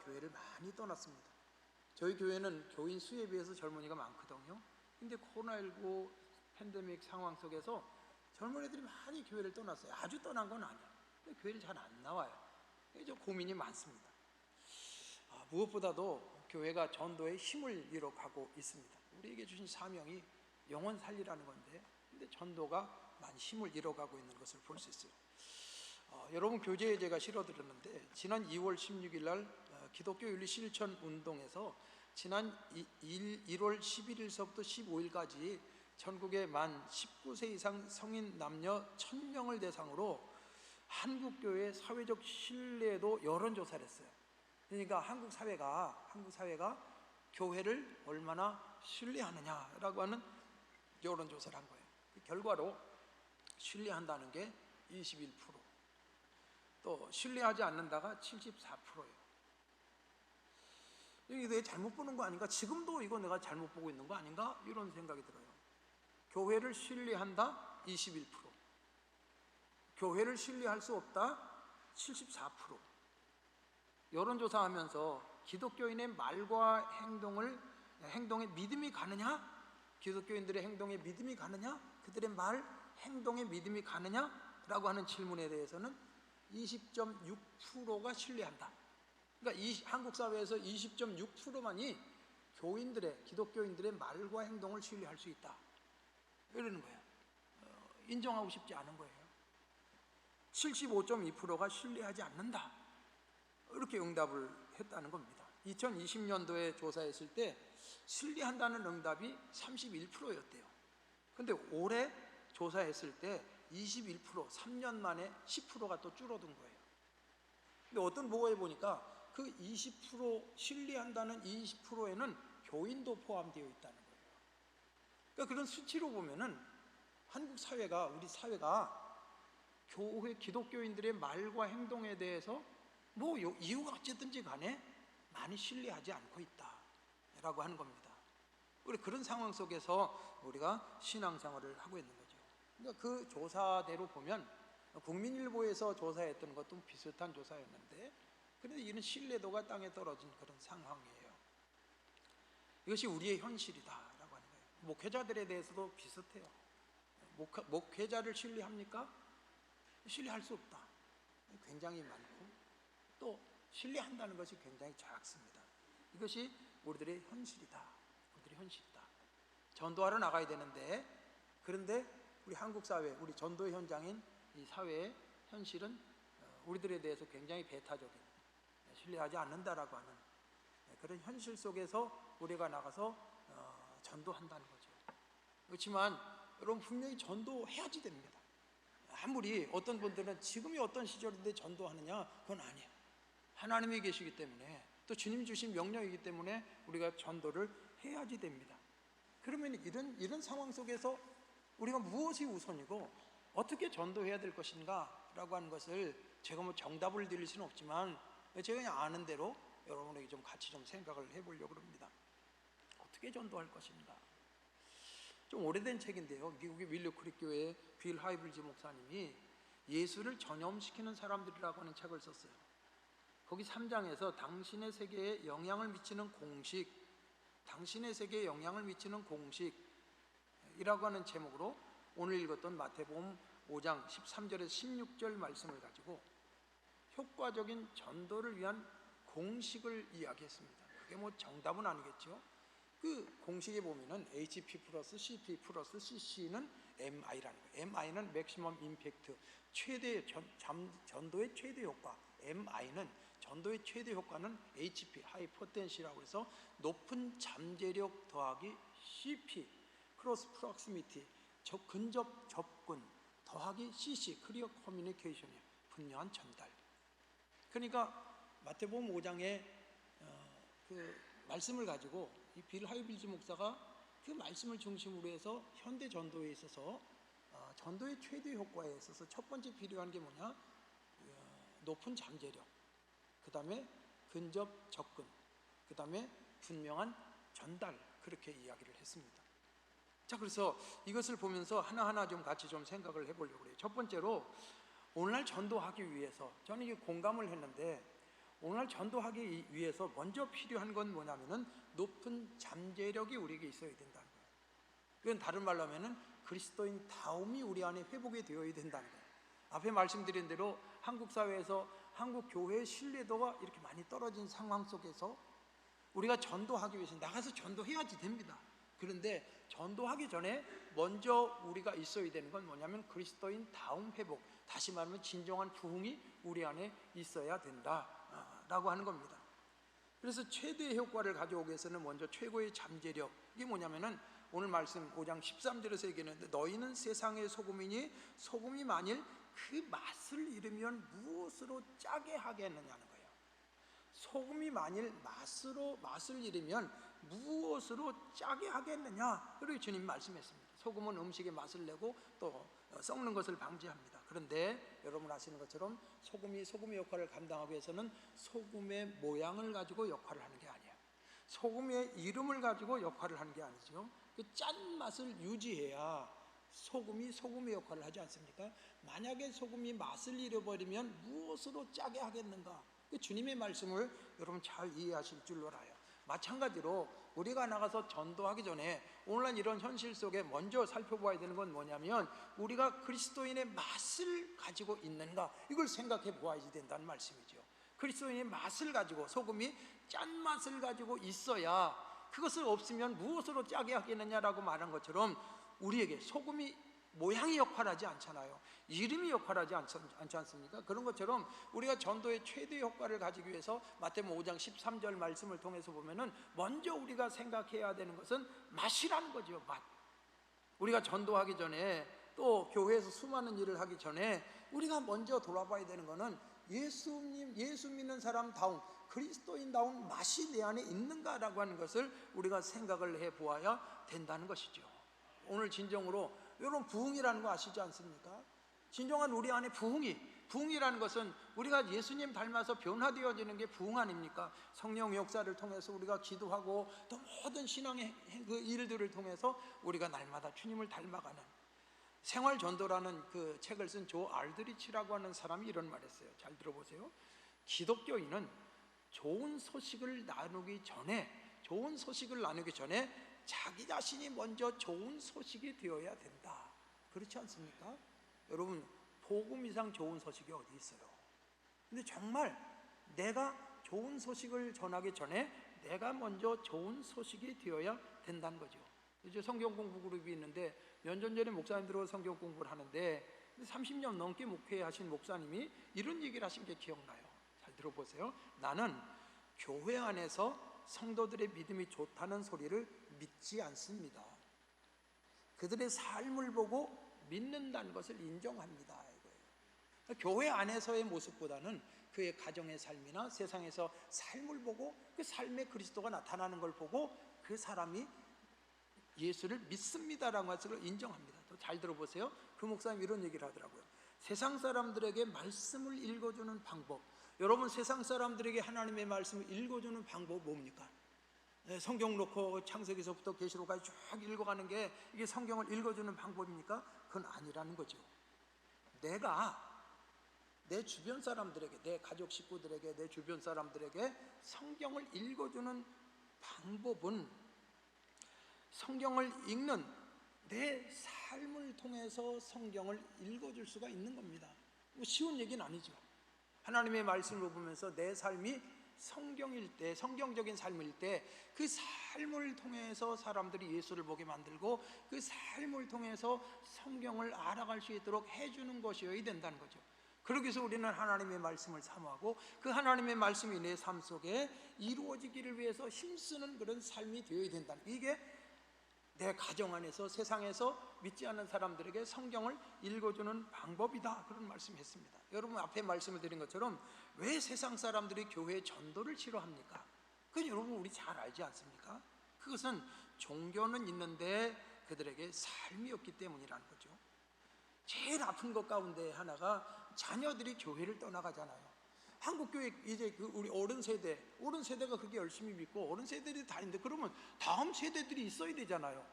교회를 많이 떠났습니다. 저희 교회는 교인 수에 비해서 젊은이가 많거든요. 근데 코로나19 팬데믹 상황 속에서 젊은이들이 많이 교회를 떠났어요. 아주 떠난 건 아니야. 근데 교회를 잘 안 나와요. 좀 고민이 많습니다. 무엇보다도 교회가 전도에 힘을 잃어가고 있습니다. 우리에게 주신 사명이 영혼 살리라는 건데, 근데 전도가 많이 힘을 잃어가고 있는 것을 볼 수 있어요. 여러분 교재에 제가 실어드렸는데, 지난 2월 16일 날 기독교 윤리 실천 운동에서 지난 1월 11일서부터 15일까지 전국의 만 19세 이상 성인 남녀 1000명을 대상으로 한국교회 사회적 신뢰도 여론조사를 했어요. 그러니까 한국 사회가 교회를 얼마나 신뢰하느냐라고 하는 여론조사를 한 거예요. 그 결과로 신뢰한다는 게 21%, 또 신뢰하지 않는다가 74%예요. 이게 내가 잘못 보는 거 아닌가? 지금도 이거 내가 잘못 보고 있는 거 아닌가? 이런 생각이 들어요. 교회를 신뢰한다 21%, 교회를 신뢰할 수 없다 74%. 여론조사하면서 기독교인의 말과 행동에 믿음이 가느냐? 기독교인들의 행동에 믿음이 가느냐? 그들의 말, 행동에 믿음이 가느냐? 라고 하는 질문에 대해서는 20.6%가 신뢰한다. 그러니까 한국 사회에서 20.6%만이 기독교인들의 말과 행동을 신뢰할 수 있다, 이러는 거예요. 인정하고 싶지 않은 거예요. 75.2%가 신뢰하지 않는다, 이렇게 응답을 했다는 겁니다. 2020년도에 조사했을 때 신뢰한다는 응답이 31%였대요. 근데 올해 조사했을 때 21%, 3년 만에 10%가 또 줄어든 거예요. 근데 어떤 보고에 보니까 그 20% 신뢰한다는 20%에는 교인도 포함되어 있다는 거예요. 그러니까 그런 수치로 보면은 한국 사회가, 우리 사회가 교회 기독교인들의 말과 행동에 대해서 뭐 이유가 어쨌든지 간에 많이 신뢰하지 않고 있다라고 하는 겁니다. 우리 그런 상황 속에서 우리가 신앙생활을 하고 있는 거죠. 그러니까 그 조사대로 보면 국민일보에서 조사했던 것도 비슷한 조사였는데, 그런데 이런 신뢰도가 땅에 떨어진 그런 상황이에요. 이것이 우리의 현실이다라고 하는 거예요. 목회자들에 대해서도 비슷해요. 목회자를 신뢰합니까? 신뢰할 수 없다. 굉장히 많고, 또 신뢰한다는 것이 굉장히 작습니다. 이것이 우리들의 현실이다. 우리들의 현실이다. 전도하러 나가야 되는데, 그런데 우리 한국 사회, 우리 전도의 현장인 이 사회의 현실은 우리들에 대해서 굉장히 배타적인, 신뢰하지 않는다라고 하는 그런 현실 속에서 우리가 나가서 전도한다는 거죠. 그렇지만 여러분, 분명히 전도해야지 됩니다. 아무리 어떤 분들은 지금이 어떤 시절인데 전도하느냐, 그건 아니에요. 하나님이 계시기 때문에, 또 주님 주신 명령이기 때문에 우리가 전도를 해야지 됩니다. 그러면 이런 상황 속에서 우리가 무엇이 우선이고 어떻게 전도해야 될 것인가 라고 하는 것을 제가 뭐 정답을 드릴 수는 없지만, 제가 그냥 아는 대로 여러분에게 좀 같이 좀 생각을 해보려고 합니다. 어떻게 전도할 것인가. 좀 오래된 책인데요, 미국의 윌리크릭 교회의 빌 하이블즈 목사님이 예수를 전염시키는 사람들이라고 하는 책을 썼어요. 거기 3장에서 당신의 세계에 영향을 미치는 공식이라고 하는 제목으로 오늘 읽었던 마태복음 5장 13절에서 16절 말씀을 가지고 효과적인 전도를 위한 공식을 이야기했습니다. 그게 뭐 정답은 아니겠죠. 그 공식에 보면은 HP 플러스 CP 플러스 CC는 MI라는 거예요. MI는 맥시멈 임팩트, 전도의 최대 효과. MI는 전도의 최대 효과는 HP, 하이 포텐시라고 해서 높은 잠재력 더하기 CP, 크로스 프록시미티, 근접 접근 더하기 CC, 클리어 커뮤니케이션이에요. 분명한 전달. 그러니까 마태복음 5장의 그 말씀을 가지고 이 빌 하이빌즈 목사가 그 말씀을 중심으로 해서 현대 전도에 있어서 전도의 최대 효과에 있어서 첫 번째 필요한 게 뭐냐? 높은 잠재력, 그 다음에 근접 접근, 그 다음에 분명한 전달, 그렇게 이야기를 했습니다. 자, 그래서 이것을 보면서 하나하나 좀 같이 좀 생각을 해보려고 해요. 첫 번째로 오늘날 전도하기 위해서, 저는 이게 공감을 했는데, 오늘날 전도하기 위해서 먼저 필요한 건 뭐냐면은 높은 잠재력이 우리에게 있어야 된다는 거예요. 그건 다른 말로 하면은 그리스도인 다움이 우리 안에 회복이 되어야 된다는 거예요. 앞에 말씀드린 대로 한국 사회에서 한국 교회의 신뢰도가 이렇게 많이 떨어진 상황 속에서 우리가 전도하기 위해서 나가서 전도해야지 됩니다. 그런데 전도하기 전에 먼저 우리가 있어야 되는 건 뭐냐면 그리스도인 다움 회복, 다시 말하면 진정한 부흥이 우리 안에 있어야 된다라고 하는 겁니다. 그래서 최대의 효과를 가져오기 위해서는 먼저 최고의 잠재력, 이게 뭐냐면은 오늘 말씀 5장 13절에서 얘기했는데, 너희는 세상의 소금이니 소금이 만일 그 맛을 잃으면 무엇으로 짜게 하겠느냐는 거예요. 소금이 만일 맛을 잃으면 무엇으로 짜게 하겠느냐, 그렇게 주님 말씀했습니다. 소금은 음식의 맛을 내고 또 썩는 것을 방지합니다. 그런데 여러분 아시는 것처럼 소금이 소금의 역할을 감당하기 위해서는 소금의 모양을 가지고 역할을 하는 게 아니에요. 소금의 이름을 가지고 역할을 하는 게 아니죠. 그 짠맛을 유지해야 소금이 소금의 역할을 하지 않습니까? 만약에 소금이 맛을 잃어버리면 무엇으로 짜게 하겠는가? 주님의 말씀을 여러분 잘 이해하실 줄로 알아요. 마찬가지로 우리가 나가서 전도하기 전에 오늘날 이런 현실 속에 먼저 살펴봐야 되는 건 뭐냐면, 우리가 그리스도인의 맛을 가지고 있는가, 이걸 생각해 보아야 된다는 말씀이죠. 그리스도인의 맛을 가지고, 소금이 짠맛을 가지고 있어야, 그것을 없으면 무엇으로 짜게 하겠느냐라고 말한 것처럼 우리에게 소금이 모양이 역할하지 않잖아요. 이름이 역할하지 않지 않습니까? 그런 것처럼 우리가 전도의 최대 효과를 가지기 위해서 마태복음 5장 13절 말씀을 통해서 보면은 먼저 우리가 생각해야 되는 것은 맛이라는 거죠. 맛. 우리가 전도하기 전에, 또 교회에서 수많은 일을 하기 전에 우리가 먼저 돌아봐야 되는 것은 예수 믿는 사람다운, 그리스도인다운 맛이 내 안에 있는가라고 하는 것을 우리가 생각을 해 보아야 된다는 것이죠. 오늘 진정으로 여러분 부흥이라는 거 아시지 않습니까? 진정한 우리 안에 부흥이라는 것은 우리가 예수님 닮아서 변화되어지는 게 부흥 아닙니까? 성령 역사를 통해서 우리가 기도하고 또 모든 신앙의 그 일들을 통해서 우리가 날마다 주님을 닮아가는, 생활전도라는 그 책을 쓴 조 알드리치라고 하는 사람이 이런 말을 했어요. 잘 들어보세요. 기독교인은 좋은 소식을 나누기 전에 자기 자신이 먼저 좋은 소식이 되어야 된다. 그렇지 않습니까? 여러분, 복음 이상 좋은 소식이 어디 있어요? 근데 정말 내가 좋은 소식을 전하기 전에 내가 먼저 좋은 소식이 되어야 된다는 거죠. 이제 성경 공부 그룹이 있는데 몇 년 전에 목사님들하고 성경 공부를 하는데 30년 넘게 목회하신 목사님이 이런 얘기를 하신 게 기억나요. 잘 들어보세요. 나는 교회 안에서 성도들의 믿음이 좋다는 소리를 믿지 않습니다. 그들의 삶을 보고 믿는다는 것을 인정합니다. 이거예요. 교회 안에서의 모습보다는 그의 가정의 삶이나 세상에서 삶을 보고 그 삶에 그리스도가 나타나는 걸 보고 그 사람이 예수를 믿습니다라는 것을 인정합니다. 또 잘 들어보세요. 그 목사님 이런 얘기를 하더라고요. 세상 사람들에게 말씀을 읽어주는 방법, 여러분 세상 사람들에게 하나님의 말씀을 읽어주는 방법 뭡니까? 성경 놓고 창세기서부터 계시록까지 쭉 읽어가는 게 이게 성경을 읽어주는 방법입니까? 그건 아니라는 거죠. 내가 내 주변 사람들에게, 내 가족 식구들에게, 내 주변 사람들에게 성경을 읽어주는 방법은 성경을 읽는 내 삶을 통해서 성경을 읽어줄 수가 있는 겁니다. 뭐 쉬운 얘기는 아니죠. 하나님의 말씀을 보면서 내 삶이 성경일 때, 성경적인 삶일 때 그 삶을 통해서 사람들이 예수를 보게 만들고 그 삶을 통해서 성경을 알아갈 수 있도록 해주는 것이어야 된다는 거죠. 그러기 위해서 우리는 하나님의 말씀을 사모하고 그 하나님의 말씀이 내 삶 속에 이루어지기를 위해서 힘쓰는 그런 삶이 되어야 된다는, 이게 내 가정 안에서 세상에서 믿지 않는 사람들에게 성경을 읽어주는 방법이다, 그런 말씀했습니다. 여러분 앞에 말씀을 드린 것처럼 왜 세상 사람들이 교회의 전도를 싫어합니까? 그건 여러분 우리 잘 알지 않습니까? 그것은 종교는 있는데 그들에게 삶이 없기 때문이라는 거죠. 제일 아픈 것 가운데 하나가 자녀들이 교회를 떠나가잖아요. 한국 교회 이제 우리 어른 세대가 그렇게 열심히 믿고 어른 세대들이 다니는데, 그러면 다음 세대들이 있어야 되잖아요.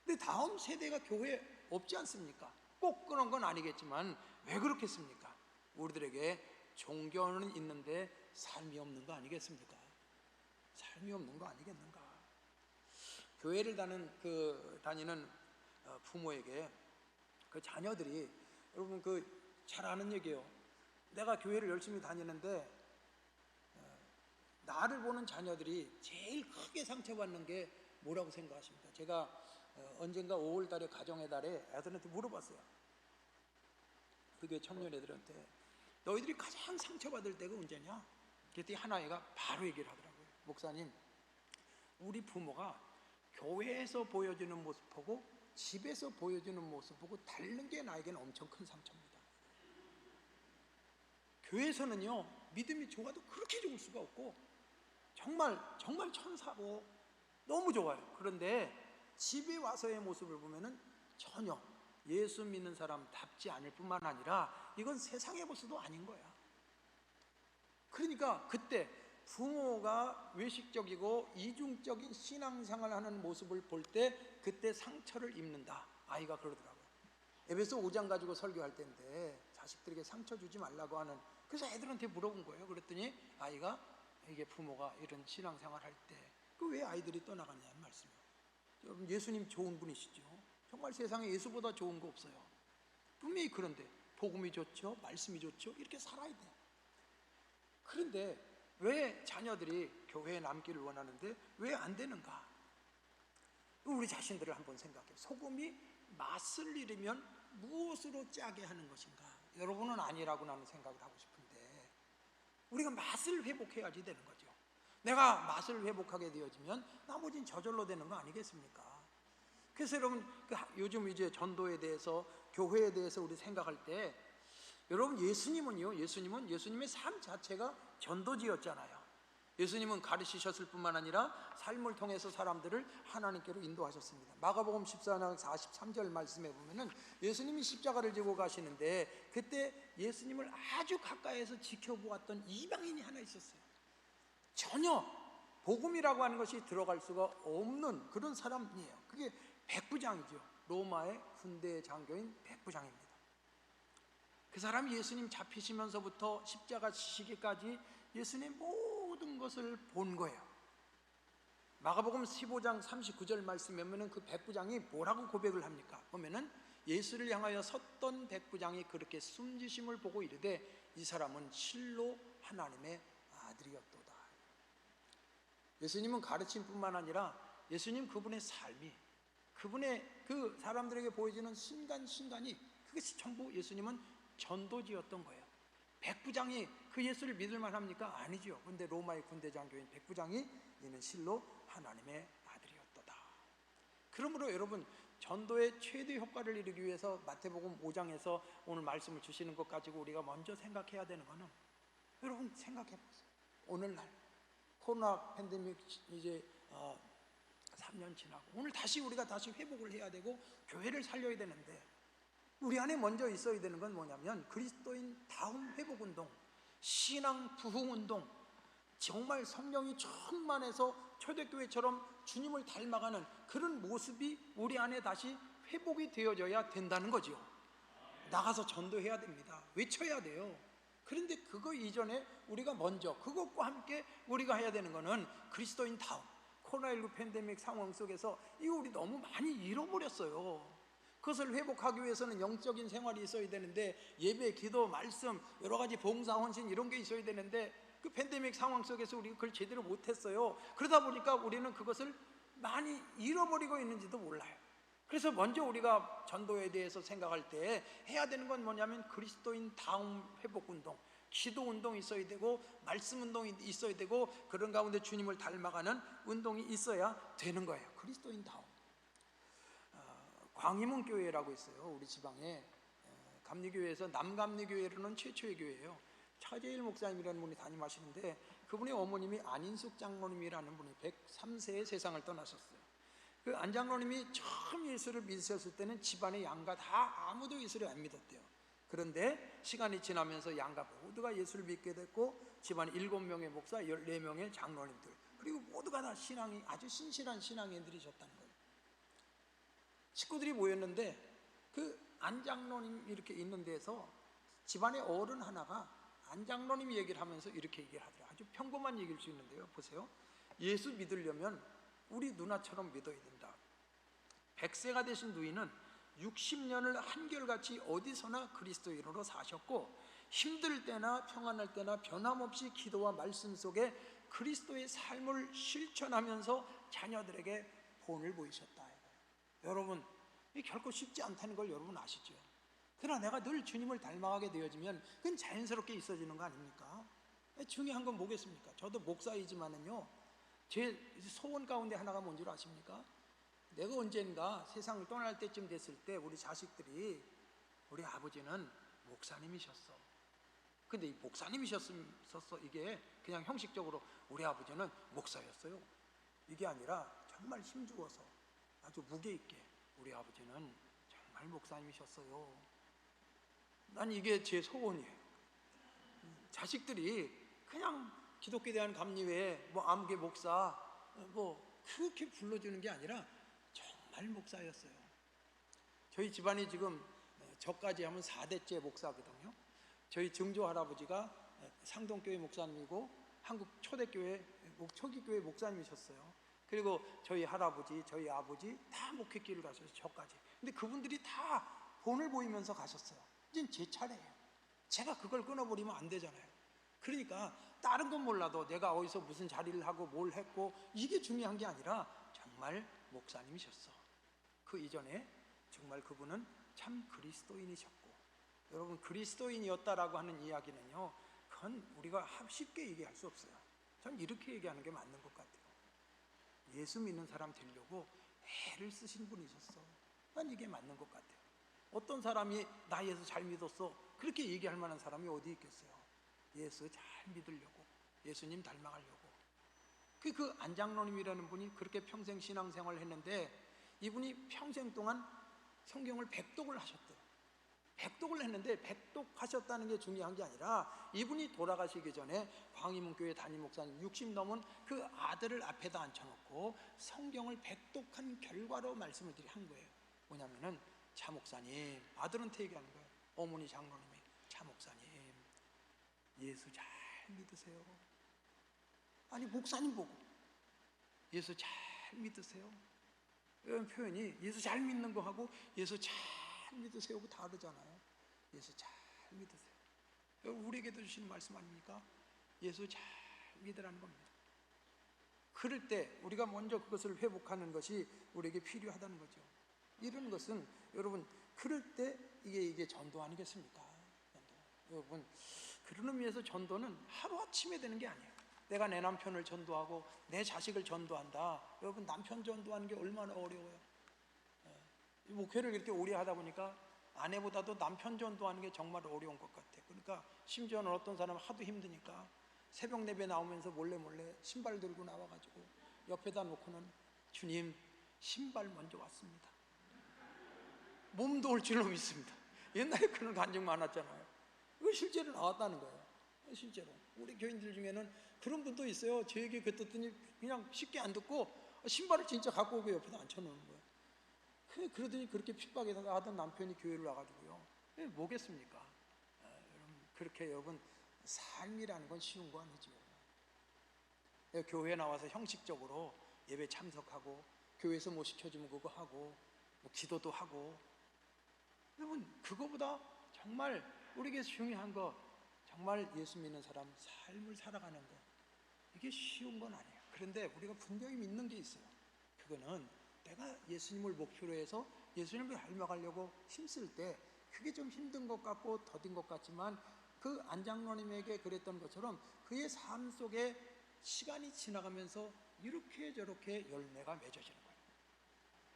근데 다음 세대가 교회에 없지 않습니까? 꼭 그런 건 아니겠지만 왜 그렇겠습니까? 우리들에게 종교는 있는데 삶이 없는 거 아니겠습니까? 삶이 없는 거 아니겠는가? 교회를 다니는 부모에게 그 자녀들이, 여러분 잘 아는 얘기예요. 내가 교회를 열심히 다니는데 나를 보는 자녀들이 제일 크게 상처받는 게 뭐라고 생각하십니까? 제가 언젠가 5월 달에 가정의 달에 애들한테 물어봤어요. 그 교회 청년 애들한테 너희들이 가장 상처받을 때가 언제냐? 그랬더니 한 아이가 바로 얘기를 하더라고요. 목사님, 우리 부모가 교회에서 보여주는 모습하고 집에서 보여주는 모습하고 다른 게 나에게는 엄청 큰 상처입니다. 교회에서는요, 믿음이 좋아도 그렇게 좋을 수가 없고 정말 천사고 너무 좋아요. 그런데 집에 와서의 모습을 보면은 전혀 예수 믿는 사람답지 않을 뿐만 아니라 이건 세상의 모습도 아닌 거야. 그러니까 그때 부모가 외식적이고 이중적인 신앙생활을 하는 모습을 볼 때 그때 상처를 입는다, 아이가 그러더라고요. 에베소 5장 가지고 설교할 때인데 자식들에게 상처 주지 말라고 하는, 그래서 애들한테 물어본 거예요. 그랬더니 아이가, 이게 부모가 이런 신앙생활 할 때 그 왜 아이들이 떠나가냐는 말씀이에요. 여러분, 예수님 좋은 분이시죠. 정말 세상에 예수보다 좋은 거 없어요. 분명히. 그런데 복음이 좋죠, 말씀이 좋죠, 이렇게 살아야 돼. 그런데 왜 자녀들이 교회에 남기를 원하는데 왜 안 되는가? 우리 자신들을 한번 생각해요. 소금이 맛을 잃으면 무엇으로 짜게 하는 것인가? 여러분은 아니라고 나는 생각을 하고 싶은데, 우리가 맛을 회복해야지 되는 거죠. 내가 맛을 회복하게 되어지면 나머지는 저절로 되는 거 아니겠습니까? 그래서 여러분, 요즘 이제 전도에 대해서, 교회에 대해서 우리 생각할 때, 여러분, 예수님의 삶 자체가 전도지였잖아요. 예수님은 가르치셨을 뿐만 아니라 삶을 통해서 사람들을 하나님께로 인도하셨습니다. 마가복음 14장 43절 말씀에 보면은 예수님이 십자가를 지고 가시는데 그때 예수님을 아주 가까이에서 지켜보았던 이방인이 하나 있었어요. 전혀 복음이라고 하는 것이 들어갈 수가 없는 그런 사람이에요. 그게 백부장이죠. 로마의 군대 장교인 백부장입니다. 그 사람이 예수님 잡히시면서부터 십자가 지시기까지 예수님의 모든 것을 본 거예요. 마가복음 15장 39절 말씀에 보면 그 백부장이 뭐라고 고백을 합니까? 보면은 예수를 향하여 섰던 백부장이 그렇게 숨지심을 보고 이르되 이 사람은 실로 하나님의 아들이었도다. 예수님은 가르침뿐만 아니라 예수님 그분의 삶이, 그분의 그 사람들에게 보여지는 순간순간이, 그것이 전부 예수님은 전도지였던 거예요. 백부장이 그 예수를 믿을 만합니까? 아니죠. 그런데 로마의 군대 장교인 백부장이 이는 실로 하나님의 아들이었도다. 그러므로 여러분, 전도의 최대 효과를 이루기 위해서 마태복음 5장에서 오늘 말씀을 주시는 것 가지고 우리가 먼저 생각해야 되는 것은, 여러분 생각해 보세요. 오늘날 코로나 팬데믹 이제 3년 지나고 오늘 다시 우리가 다시 회복을 해야 되고 교회를 살려야 되는데, 우리 안에 먼저 있어야 되는 건 뭐냐면 그리스도인 다운 회복운동, 신앙 부흥운동, 정말 성령이 충만해서 초대교회처럼 주님을 닮아가는 그런 모습이 우리 안에 다시 회복이 되어져야 된다는 거죠. 나가서 전도해야 됩니다. 외쳐야 돼요. 그런데 그거 이전에 우리가 먼저 그것과 함께 우리가 해야 되는 거는 그리스도인 다운, 코로나19 팬데믹 상황 속에서 이거 우리 너무 많이 잃어버렸어요. 그것을 회복하기 위해서는 영적인 생활이 있어야 되는데, 예배, 기도, 말씀, 여러 가지 봉사, 헌신 이런 게 있어야 되는데 그 팬데믹 상황 속에서 우리가 그걸 제대로 못했어요. 그러다 보니까 우리는 그것을 많이 잃어버리고 있는지도 몰라요. 그래서 먼저 우리가 전도에 대해서 생각할 때 해야 되는 건 뭐냐면 그리스도인 다음 회복운동, 기도운동이 있어야 되고 말씀운동이 있어야 되고 그런 가운데 주님을 닮아가는 운동이 있어야 되는 거예요. 그리스도인 다음. 광희문 교회라고 있어요. 우리 지방에 감리교회에서 남감리교회로는 최초의 교회예요. 차재일 목사님이라는 분이 담임하시는데 그분의 어머님이 안인숙 장로님이라는 분이 103세에 세상을 떠나셨어요. 그 안장로님이 처음 예수를 믿으셨을 때는 집안의 양가 다 아무도 예수를 안 믿었대요. 그런데 시간이 지나면서 양가 모두가 예수를 믿게 됐고, 집안 7명의 목사, 14명의 장로님들, 그리고 모두가 다 신앙이 아주 신실한 신앙인들이셨다는 거예요. 식구들이 모였는데 그 안장로님 이렇게 있는 데서 집안의 어른 하나가 안장로님 얘기를 하면서 이렇게 얘기를 하더라고요. 아주 평범한 얘기일 수 있는데요, 보세요. 예수 믿으려면 우리 누나처럼 믿어야 된다. 100세가 되신 누이는 60년을 한결같이 어디서나 그리스도인으로 사셨고, 힘들 때나 평안할 때나 변함없이 기도와 말씀 속에 그리스도의 삶을 실천하면서 자녀들에게 본을 보이셨다. 여러분, 이 결코 쉽지 않다는 걸 여러분 아시죠? 그러나 내가 늘 주님을 닮아가게 되어지면 그건 자연스럽게 있어지는 거 아닙니까? 중요한 건 뭐겠습니까? 저도 목사이지만은요, 제 소원 가운데 하나가 뭔 줄 아십니까? 내가 언젠가 세상을 떠날 때쯤 됐을 때 우리 자식들이, 우리 아버지는 목사님이셨어. 근데 이 목사님이셨어, 이게 그냥 형식적으로 우리 아버지는 목사였어요, 이게 아니라 정말 힘주어서 아주 무게 있게 우리 아버지는 정말 목사님이셨어요. 난 이게 제 소원이에요. 자식들이 그냥 기독교에 대한 감리회, 뭐 아무개 목사, 뭐 그렇게 불러주는 게 아니라 정말 목사였어요. 저희 집안이 지금 저까지 하면 4대째 목사거든요. 저희 증조 할아버지가 상동교회 목사님이고 한국 초대교회 초기교회 목사님이셨어요. 그리고 저희 할아버지, 저희 아버지 다 목회길을 가셔서 저까지. 근데 그분들이 다 본을 보이면서 가셨어요. 이제 제 차례예요. 제가 그걸 끊어버리면 안 되잖아요. 그러니까 다른 건 몰라도 내가 어디서 무슨 자리를 하고 뭘 했고 이게 중요한 게 아니라 정말 목사님이셨어. 그 이전에 정말 그분은 참 그리스도인이셨고, 여러분, 그리스도인이었다라고 하는 이야기는요, 그건 우리가 쉽게 얘기할 수 없어요. 전 이렇게 얘기하는 게 맞는 것 같아요. 예수 믿는 사람 되려고 애를 쓰신 분이셨어. 난 이게 맞는 것 같아요. 어떤 사람이 나 예수 잘 믿었어 그렇게 얘기할 만한 사람이 어디 있겠어요? 예수 잘 믿으려고, 예수님 닮아가려고. 그 안장로님이라는 분이 그렇게 평생 신앙생활을 했는데, 이분이 평생 동안 성경을 백독을 하셨대요. 백독을 했는데 백독하셨다는 게 중요한 게 아니라 이분이 돌아가시기 전에 광희문교회 담임 목사님 60 넘은 그 아들을 앞에다 앉혀놓고 성경을 백독한 결과로 말씀을 한 거예요. 뭐냐면은, 차 목사님, 아들한테 얘기하는 거예요. 어머니 장로님이, 차 목사님, 예수 잘 믿으세요. 아니, 목사님 보고 예수 잘 믿으세요, 이런 표현이 예수 잘 믿는 거하고 예수 잘 믿으세요고 다르잖아요. 예수 잘 믿으세요. 우리에게도 주시는 말씀 아닙니까? 예수 잘 믿으라는 겁니다. 그럴 때 우리가 먼저 그것을 회복하는 것이 우리에게 필요하다는 거죠. 이런 것은 여러분, 그럴 때 이게 전도 아니겠습니까? 전도. 여러분, 그런 의미에서 전도는 하루아침에 되는 게 아니에요. 내가 내 남편을 전도하고 내 자식을 전도한다. 여러분, 남편 전도하는 게 얼마나 어려워요. 목회를 이렇게 오래 하다 보니까 아내보다도 남편 전도하는 게 정말 어려운 것 같아요. 그러니까 심지어는 어떤 사람은 하도 힘드니까 새벽 예배 나오면서 몰래 신발 들고 나와가지고 옆에다 놓고는, 주님, 신발 먼저 왔습니다. 몸도 올 줄로 믿습니다. 옛날에 그런 간증 많았잖아요. 이거 실제로 나왔다는 거예요. 실제로 우리 교인들 중에는 그런 분도 있어요. 제 얘기 듣더니 그냥 쉽게 안 듣고 신발을 진짜 갖고 오고 옆에다 앉혀놓는 거예요. 그러더니 그렇게 핍박하던 남편이 교회를 와가지고요. 뭐겠습니까? 여러분, 그렇게 여러분, 삶이라는 건 쉬운 거 아니죠. 교회에 나와서 형식적으로 예배 참석하고 교회에서 뭐 시켜주면 그거 하고 뭐 기도도 하고, 여러분, 그거보다 정말 우리에게 중요한 거, 정말 예수 믿는 사람 삶을 살아가는 거, 이게 쉬운 건 아니에요. 그런데 우리가 분명히 믿는 게 있어요. 그거는 내가 예수님을 목표로 해서 예수님을 닮아가려고 힘쓸 때 그게 좀 힘든 것 같고 더딘 것 같지만, 그 안장로님에게 그랬던 것처럼 그의 삶 속에 시간이 지나가면서 이렇게 저렇게 열매가 맺어지는 거예요.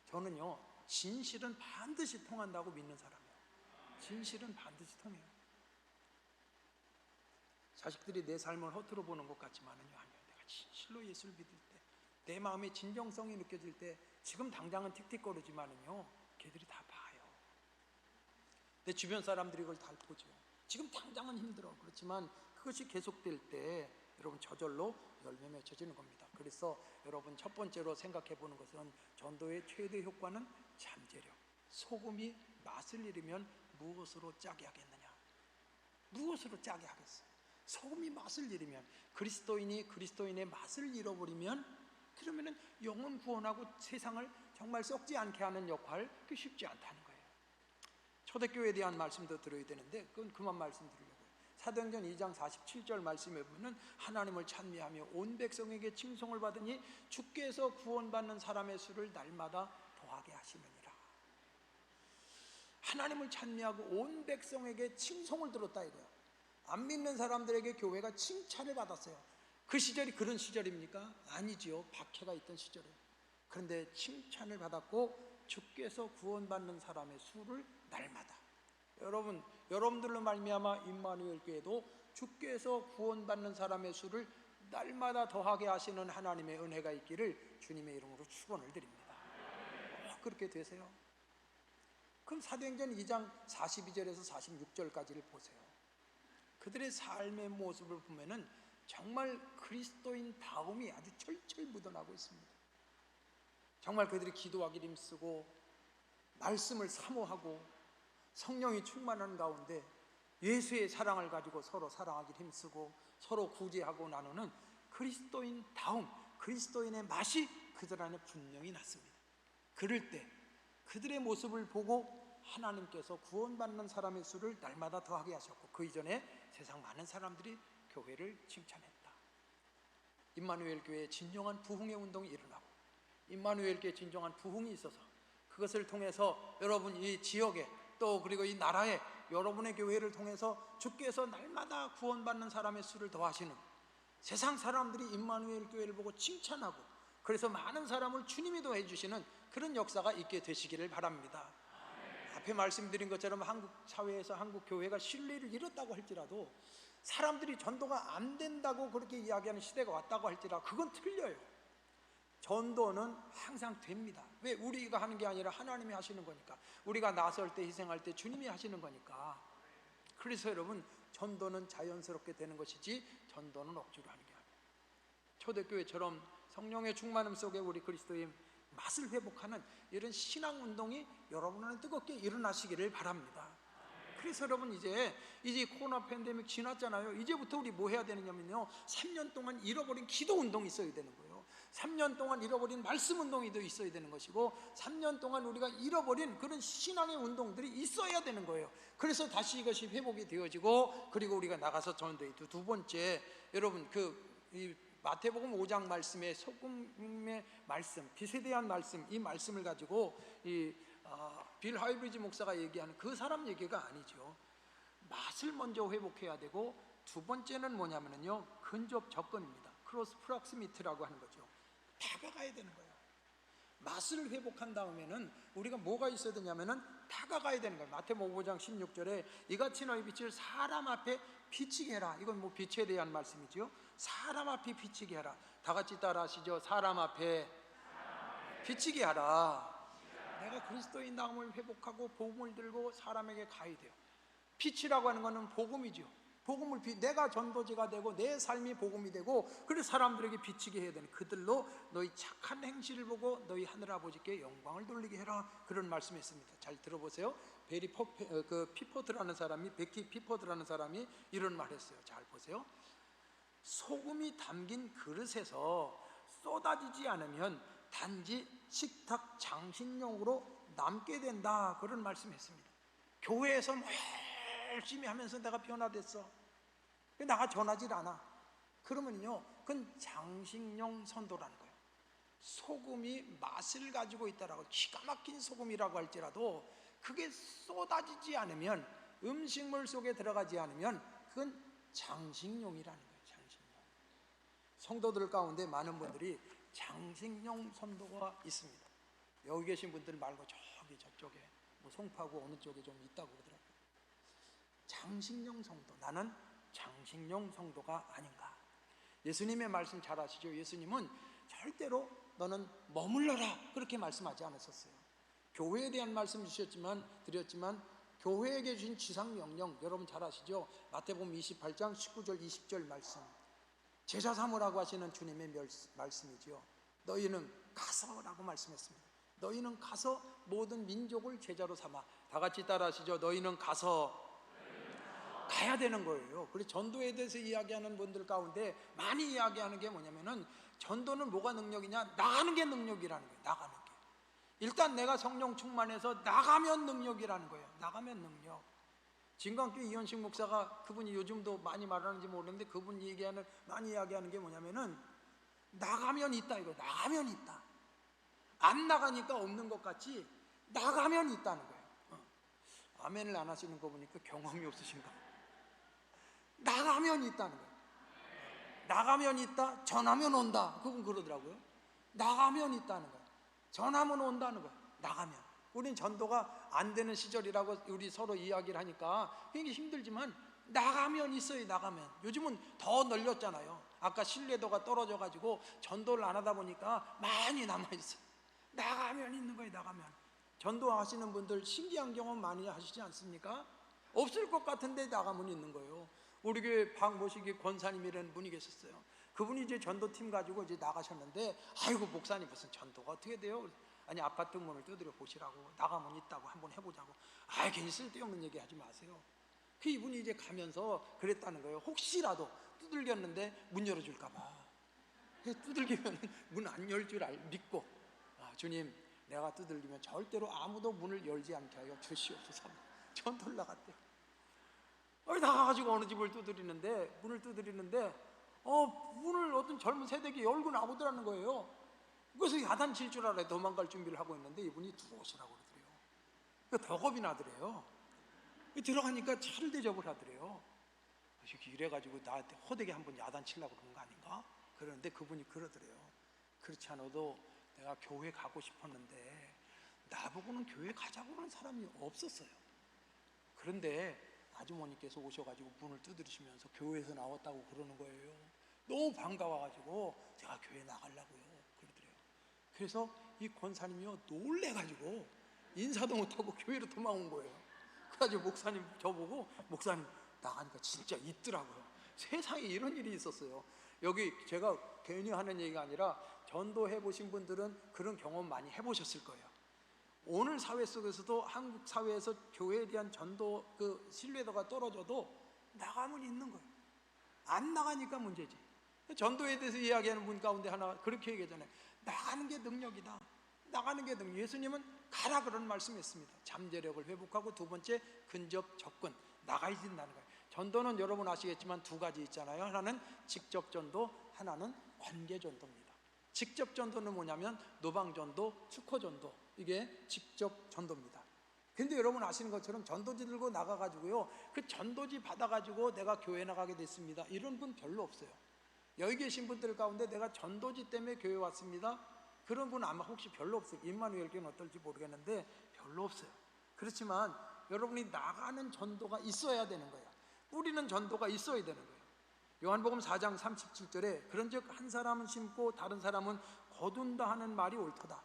저는요, 진실은 반드시 통한다고 믿는 사람이에요. 진실은 반드시 통해요. 자식들이 내 삶을 허투루 보는 것 같지만은요, 아니에요. 내가 진실로 예수를 믿을 때 내 마음의 진정성이 느껴질 때 지금 당장은 틱틱거리지만은요, 걔들이 다 봐요. 내 주변 사람들이 그걸 다 보죠. 지금 당장은 힘들어. 그렇지만 그것이 계속될 때 여러분 저절로 열매 맺혀지는 겁니다. 그래서 여러분 첫 번째로 생각해 보는 것은 전도의 최대 효과는 잠재력. 소금이 맛을 잃으면 무엇으로 짜게 하겠느냐? 무엇으로 짜게 하겠어요? 소금이 맛을 잃으면, 그리스도인이 그리스도인의 맛을 잃어버리면, 그러면은 영혼 구원하고 세상을 정말 썩지 않게 하는 역할, 그게 쉽지 않다는 거예요. 초대교회에 대한 말씀도 들어야 되는데 그건 그만 말씀드리려고요. 사도행전 2장 47절 말씀에 보면 하나님을 찬미하며 온 백성에게 칭송을 받으니 주께서 구원받는 사람의 수를 날마다 더하게 하시느니라. 하나님을 찬미하고 온 백성에게 칭송을 들었다 이거예요. 안 믿는 사람들에게 교회가 칭찬을 받았어요. 그 시절이 그런 시절입니까? 아니지요. 박해가 있던 시절이에요. 그런데 칭찬을 받았고 주께서 구원받는 사람의 수를 날마다, 여러분들로 말미암아 임마누엘 교회도 주께서 구원받는 사람의 수를 날마다 더하게 하시는 하나님의 은혜가 있기를 주님의 이름으로 축원을 드립니다. 그렇게 되세요. 그럼 사도행전 2장 42절에서 46절까지를 보세요. 그들의 삶의 모습을 보면은 정말 그리스도인 다움이 아주 철철 묻어나고 있습니다. 정말 그들이 기도하기를 힘쓰고 말씀을 사모하고 성령이 충만한 가운데 예수의 사랑을 가지고 서로 사랑하기를 힘쓰고 서로 구제하고 나누는 그리스도인 다움, 그리스도인의 맛이 그들 안에 분명히 났습니다. 그럴 때 그들의 모습을 보고 하나님께서 구원받는 사람의 수를 날마다 더하게 하셨고, 그 이전에 세상 많은 사람들이 교회를 칭찬했다. 임마누엘 교회에 진정한 부흥의 운동이 일어나고, 임마누엘 교회에 진정한 부흥이 있어서 그것을 통해서 여러분 이 지역에 또 그리고 이 나라에 여러분의 교회를 통해서 주께서 날마다 구원받는 사람의 수를 더하시는, 세상 사람들이 임마누엘 교회를 보고 칭찬하고 그래서 많은 사람을 주님이 더해 주시는 그런 역사가 있게 되시기를 바랍니다. 앞에 말씀드린 것처럼 한국 사회에서 한국 교회가 신뢰를 잃었다고 할지라도, 사람들이 전도가 안 된다고 그렇게 이야기하는 시대가 왔다고 할지라도 그건 틀려요. 전도는 항상 됩니다. 왜? 우리가 하는 게 아니라 하나님이 하시는 거니까. 우리가 나설 때 희생할 때 주님이 하시는 거니까. 그래서 여러분 전도는 자연스럽게 되는 것이지 전도는 억지로 하는 게 아니에요. 초대교회처럼 성령의 충만함 속에 우리 그리스도의 맛을 회복하는 이런 신앙운동이 여러분 안에 뜨겁게 일어나시기를 바랍니다. 그래서 여러분 이제 코로나 팬데믹 지났잖아요. 이제부터 우리 뭐 해야 되느냐면요, 3년 동안 잃어버린 기도운동이 있어야 되는 거예요. 3년 동안 잃어버린 말씀운동이 더 있어야 되는 것이고, 3년 동안 우리가 잃어버린 그런 신앙의 운동들이 있어야 되는 거예요. 그래서 다시 이것이 회복이 되어지고, 그리고 우리가 나가서 전도해. 두 번째, 여러분 이 마태복음 5장 말씀에 소금의 말씀, 빛에 대한 말씀, 이 말씀을 가지고 빌 하이브리지 목사가 얘기하는 그 사람 얘기가 아니죠. 맛을 먼저 회복해야 되고, 두 번째는 뭐냐면요, 근접 접근입니다. 크로스 프락시미티라고 하는 거죠. 다가가야 되는 거예요. 맛을 회복한 다음에는 우리가 뭐가 있어야 되냐면은 다가가야 되는 거예요. 마태복음 5장 16절에 이같이 너희 빛을 사람 앞에 비치게 해라. 이건 뭐 빛에 대한 말씀이죠. 사람 앞에 비치게 하라. 다 같이 따라 하시죠. 사람 앞에 비치게 하라. 내가 그리스도인 다움을 회복하고 복음을 들고 사람에게 가야 돼요. 빛이라고 하는 것은 복음이죠. 복음을 내가 전도지가 되고 내 삶이 복음이 되고, 그래서 사람들에게 비치게 해야 되는, 그들로 너희 착한 행실을 보고 너희 하늘 아버지께 영광을 돌리게 해라. 그런 말씀이 있습니다. 잘 들어보세요. 피포드라는 사람이, 베키 피포드라는 사람이 이런 말을 했어요. 잘 보세요. 소금이 담긴 그릇에서 쏟아지지 않으면 단지 식탁 장식용으로 남게 된다. 그런 말씀했습니다. 교회에서 뭐 열심히 하면서 내가 변화됐어, 나가 전하질 않아. 그러면요, 그건 장식용 선도라는 거예요. 소금이 맛을 가지고 있다라고, 기가 막힌 소금이라고 할지라도 그게 쏟아지지 않으면, 음식물 속에 들어가지 않으면 그건 장식용이라는 거예요. 장식용. 성도들 가운데 많은 분들이 장식용 선도가 있습니다. 여기 계신 분들 말고 저쪽에 뭐 송파구 어느 쪽에 좀 있다고 그러더라고요. 장식용 성도, 나는 장식용 성도가 아닌가. 예수님의 말씀 잘 아시죠? 예수님은 절대로 너는 머물러라 그렇게 말씀하지 않으셨어요. 교회에 대한 말씀 드렸지만 교회에게 주신 지상명령 여러분 잘 아시죠? 마태복음 28장 19절 20절 말씀, 제자 삼으라고 하시는 주님의 말씀이지요. 너희는 가서라고 말씀했습니다. 너희는 가서 모든 민족을 제자로 삼아. 다 같이 따라 하시죠. 너희는 가서 가야 되는 거예요. 그래서 전도에 대해서 이야기하는 분들 가운데 많이 이야기하는 게 뭐냐면은, 전도는 뭐가 능력이냐? 나가는 게 능력이라는 거예요. 나가는 게. 일단 내가 성령 충만해서 나가면 능력이라는 거예요. 나가면 능력. 진광교회 이현식 목사가, 그분이 요즘도 많이 말하는지 모르는데 그분이 많이 이야기하는 게 뭐냐면은 나가면 있다 이거예요. 나가면 있다. 안 나가니까 없는 것 같이 나가면 있다는 거예요. 아멘을 안 하시는 거 보니까 경험이 없으신가? 나가면 있다는 거예요. 나가면 있다, 전하면 온다. 그분 그러더라고요. 나가면 있다는 거예요. 전하면 온다는 거예요. 나가면. 우린 전도가 안 되는 시절이라고 우리 서로 이야기를 하니까 굉장히 힘들지만 나가면 있어요. 나가면. 요즘은 더 널렸잖아요. 아까 신뢰도가 떨어져가지고 전도를 안 하다 보니까 많이 남아있어요. 나가면 있는 거예요. 나가면. 전도하시는 분들 신기한 경험 많이 하시지 않습니까? 없을 것 같은데 나가면 있는 거예요. 우리 교회 박모시기 권사님이라는 분이 계셨어요. 그분이 이제 전도팀 가지고 이제 나가셨는데, 아이고 목사님 무슨 전도가 어떻게 돼요? 아니 아파트 문을 두드려 보시라고, 나가면 있다고 한번 해보자고. 아 괜히 쓸데없는 얘기 하지 마세요. 그 이분이 이제 가면서 그랬다는 거예요. 혹시라도 두들겼는데 문 열어줄까 봐. 두들기면 문 안 열 줄 믿고, 주님 내가 두들기면 절대로 아무도 문을 열지 않게 하여 주시옵소서. 전도를 나갔대요. 나가가지고 어느 집을 두드리는데, 문을 두드리는데 문을 어떤 젊은 세대기 열고 나오더라는 거예요. 그래서 야단칠 줄 알아요. 도망갈 준비를 하고 있는데 이분이 들어오시라고 그러더래요. 더 겁이 나더래요. 들어가니까 차를 대접을 하더래요. 이래가지고 나한테 호되게 한번 야단치려고 그런 거 아닌가? 그러는데 그분이 그러더래요. 그렇지 않아도 내가 교회 가고 싶었는데 나보고는 교회 가자고 하는 사람이 없었어요. 그런데 아주머니께서 오셔가지고 문을 두드리시면서 교회에서 나왔다고 그러는 거예요. 너무 반가워가지고 제가 교회 나가려고요 그러더래요. 그래서 이 권사님이요 놀래가지고 인사도 못하고 교회로 도망온 거예요. 그래가지고 목사님 저보고, 목사님 나가니까 진짜 있더라고요. 세상에 이런 일이 있었어요. 여기 제가 괜히 하는 얘기가 아니라 전도해 보신 분들은 그런 경험 많이 해보셨을 거예요. 오늘 사회 속에서도 한국 사회에서 교회에 대한 전도 신뢰도가 떨어져도 나가면 있는 거예요. 안 나가니까 문제지. 전도에 대해서 이야기하는 분 가운데 하나 그렇게 얘기하잖아요. 나가는 게 능력이다. 나가는 게 능력. 예수님은 가라 그런 말씀했습니다. 잠재력을 회복하고, 두 번째 근접 접근, 나가야 된다는 거예요. 전도는 여러분 아시겠지만 두 가지 있잖아요. 하나는 직접 전도, 하나는 관계 전도입니다. 직접 전도는 뭐냐면 노방 전도, 축호 전도, 이게 직접 전도입니다. 근데 여러분 아시는 것처럼 전도지 들고 나가가지고요, 그 전도지 받아가지고 내가 교회 나가게 됐습니다, 이런 분 별로 없어요. 여기 계신 분들 가운데 내가 전도지 때문에 교회 왔습니다, 그런 분 아마 혹시 별로 없어요. 임마누엘 교회는 어떨지 모르겠는데 별로 없어요. 그렇지만 여러분이 나가는 전도가 있어야 되는 거예요. 뿌리는 전도가 있어야 되는 거예요. 요한복음 4장 37절에 그런즉 한 사람은 심고 다른 사람은 거둔다 하는 말이 옳도다.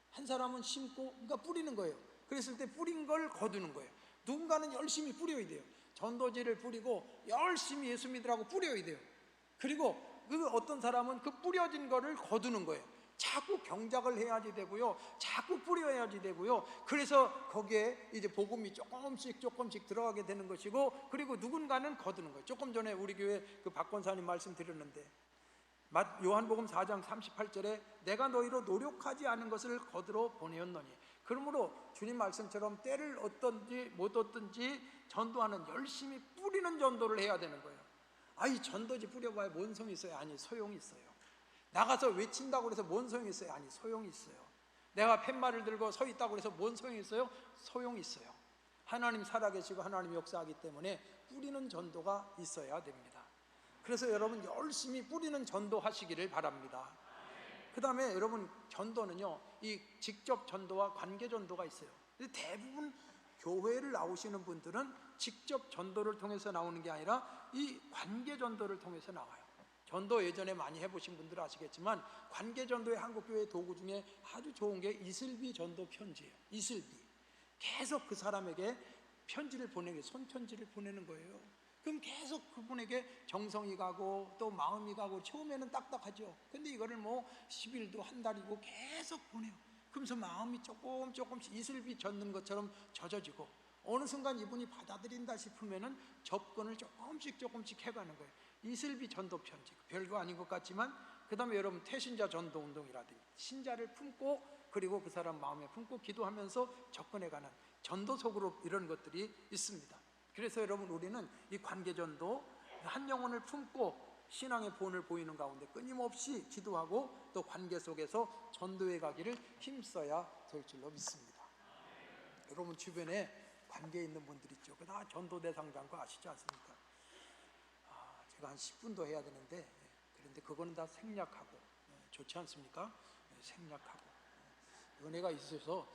한 사람은 심고, 그러니까 뿌리는 거예요. 그랬을 때 뿌린 걸 거두는 거예요. 누군가는 열심히 뿌려야 돼요. 전도지를 뿌리고 열심히 예수 믿으라고 뿌려야 돼요. 그리고 그 어떤 사람은 그 뿌려진 거를 거두는 거예요. 자꾸 경작을 해야지 되고요, 자꾸 뿌려야지 되고요. 그래서 거기에 이제 복음이 조금씩 들어가게 되는 것이고, 그리고 누군가는 거두는 거예요. 조금 전에 우리 교회 그 박 권사님 말씀드렸는데, 요한복음 4장 38절에 내가 너희로 노력하지 않은 것을 거두러 보내었노니, 그러므로 주님 말씀처럼 때를 얻든지 못 얻든지 전도하는, 열심히 뿌리는 전도를 해야 되는 거예요. 이 전도지 뿌려봐야 뭔 소용이 있어요? 아니, 소용이 있어요. 나가서 외친다고 해서 뭔 소용이 있어요? 아니, 소용이 있어요. 내가 팻말을 들고 서 있다고 해서 뭔 소용이 있어요? 소용이 있어요. 하나님 살아계시고 하나님 역사하기 때문에 뿌리는 전도가 있어야 됩니다. 그래서 여러분 열심히 뿌리는 전도 하시기를 바랍니다. 그 다음에 여러분, 전도는요, 이 직접 전도와 관계 전도가 있어요. 근데 대부분 교회를 나오시는 분들은 직접 전도를 통해서 나오는 게 아니라 이 관계 전도를 통해서 나와요. 전도 예전에 많이 해보신 분들은 아시겠지만 관계전도의 한국교회 도구 중에 아주 좋은 게 이슬비 전도 편지예요. 이슬비. 계속 그 사람에게 편지를 보내게, 손편지를 보내는 거예요. 그럼 계속 그분에게 정성이 가고 또 마음이 가고 처음에는 딱딱하죠. 근데 이거를 뭐 10일도 한 달이고 계속 보내요. 그러면서 마음이 조금씩 이슬비 젖는 것처럼 젖어지고 어느 순간 이분이 받아들인다 싶으면은 접근을 조금씩 해가는 거예요. 이슬비 전도 편지. 별거 아닌 것 같지만 그 다음에 여러분 태신자 전도 운동이라든지 신자를 품고 그리고 그 사람 마음에 품고 기도하면서 접근해가는 전도속으로 이런 것들이 있습니다. 그래서 여러분 우리는 이 관계전도 한 영혼을 품고 신앙의 본을 보이는 가운데 끊임없이 기도하고 또 관계 속에서 전도해 가기를 힘써야 될 줄로 믿습니다. 여러분 주변에 관계에 있는 분들 있죠. 다 전도 대상자인 거 아시지 않습니까? 제가 한 10분도 해야 되는데 그런데 그거는 다 생략하고 좋지 않습니까? 생략하고 은혜가 있어서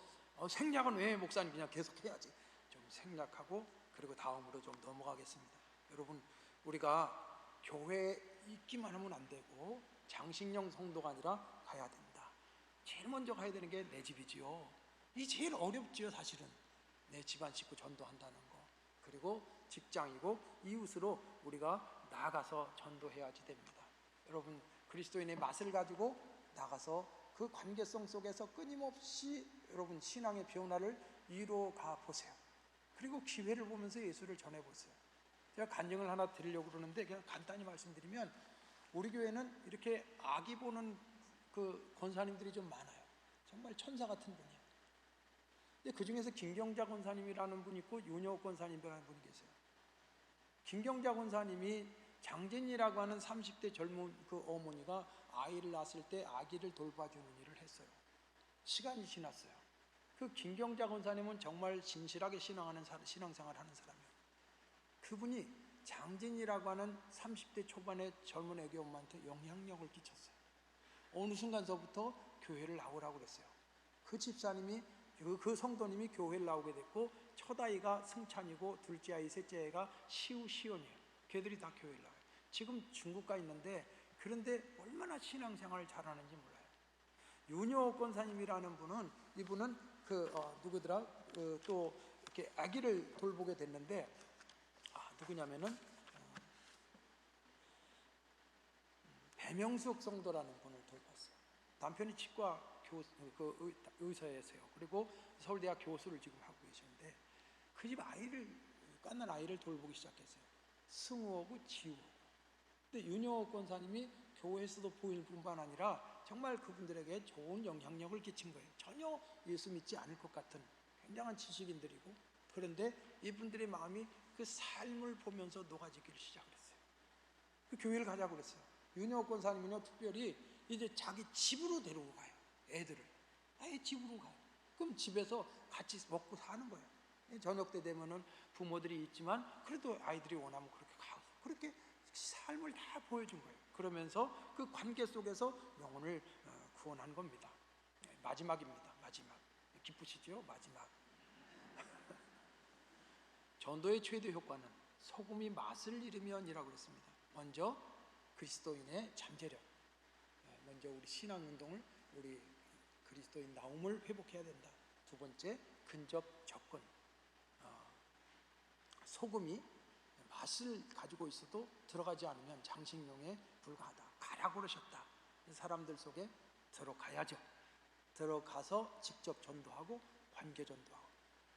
생략은 왜 목사님 그냥 계속 해야지 좀 생략하고 그리고 다음으로 좀 넘어가겠습니다. 여러분 우리가 교회에 있기만 하면 안 되고 장식령 성도가 아니라 가야 된다. 제일 먼저 가야 되는 게 내 집이지요. 이 제일 어렵지요. 사실은 내 집안 식구 전도한다는 거. 그리고 직장이고 이웃으로 우리가 나가서 전도해야지 됩니다. 여러분 그리스도인의 맛을 가지고 나가서 그 관계성 속에서 끊임없이 여러분 신앙의 변화를 이루어가 보세요. 그리고 기회를 보면서 예수를 전해보세요. 제가 간증을 하나 드리려고 그러는데 그냥 간단히 말씀드리면 우리 교회는 이렇게 아기 보는 그 권사님들이 좀 많아요. 정말 천사 같은 분이에요. 근데 그 중에서 김경자 권사님이라는 분이 있고 윤여옥 권사님이라는 분이 계세요. 김경자 권사님이 장진이라고 하는 30대 젊은 그 어머니가 아이를 낳았을 때 아기를 돌봐주는 일을 했어요. 시간이 지났어요. 그 김경자 권사님은 정말 진실하게 신앙생활 하는 사람이에요. 그분이 장진이라고 하는 30대 초반의 젊은 애기 엄마한테 영향력을 끼쳤어요. 어느 순간서부터 교회를 나오라고 그랬어요. 그 집사님이 그 성도님이 교회를 나오게 됐고 첫 아이가 승찬이고 둘째 아이 셋째 아이가 시우시온이에요. 걔들이 다 교회를 나와요. 지금 중국 가 있는데 그런데 얼마나 신앙생활을 잘하는지 몰라요. 윤여옥 권사님이라는 분은 이분은 누구더라? 또 이렇게 아기를 돌보게 됐는데 누구냐면은 배명숙 성도라는 분을 돌봤어요. 남편이 치과 의사이세요. 그리고 서울대학 교수를 지금 하고 계시는데 그 집 깐난 아이를 돌보기 시작했어요. 승우하고 지우하고. 근데 윤여옥 권사님이 교회에서도 보일 뿐만 아니라 정말 그분들에게 좋은 영향력을 끼친 거예요. 전혀 예수 믿지 않을 것 같은 굉장한 지식인들이고 그런데 이분들의 마음이 그 삶을 보면서 녹아지기를 시작했어요. 그 교회를 가자고 그랬어요. 윤여옥 권사님은요 특별히 이제 자기 집으로 데리고 가요. 애들을 아예 집으로 가요. 그럼 집에서 같이 먹고 사는 거예요. 저녁 때 되면은 부모들이 있지만 그래도 아이들이 원하면 그렇게 가고 그렇게 삶을 다 보여준 거예요. 그러면서 그 관계 속에서 영혼을 구원한 겁니다. 마지막입니다. 마지막. 기쁘시죠? 마지막. 전도의 최대 효과는 소금이 맛을 잃으면이라고 그랬습니다. 먼저 그리스도인의 잠재력, 먼저 우리 신앙운동을 우리 그리스도인 나옴을 회복해야 된다. 두 번째 근접 접근. 소금이 맛을 가지고 있어도 들어가지 않으면 장식용에 불과하다. 가라고 그러셨다. 사람들 속에 들어가야죠. 들어가서 직접 전도하고 관계 전도하고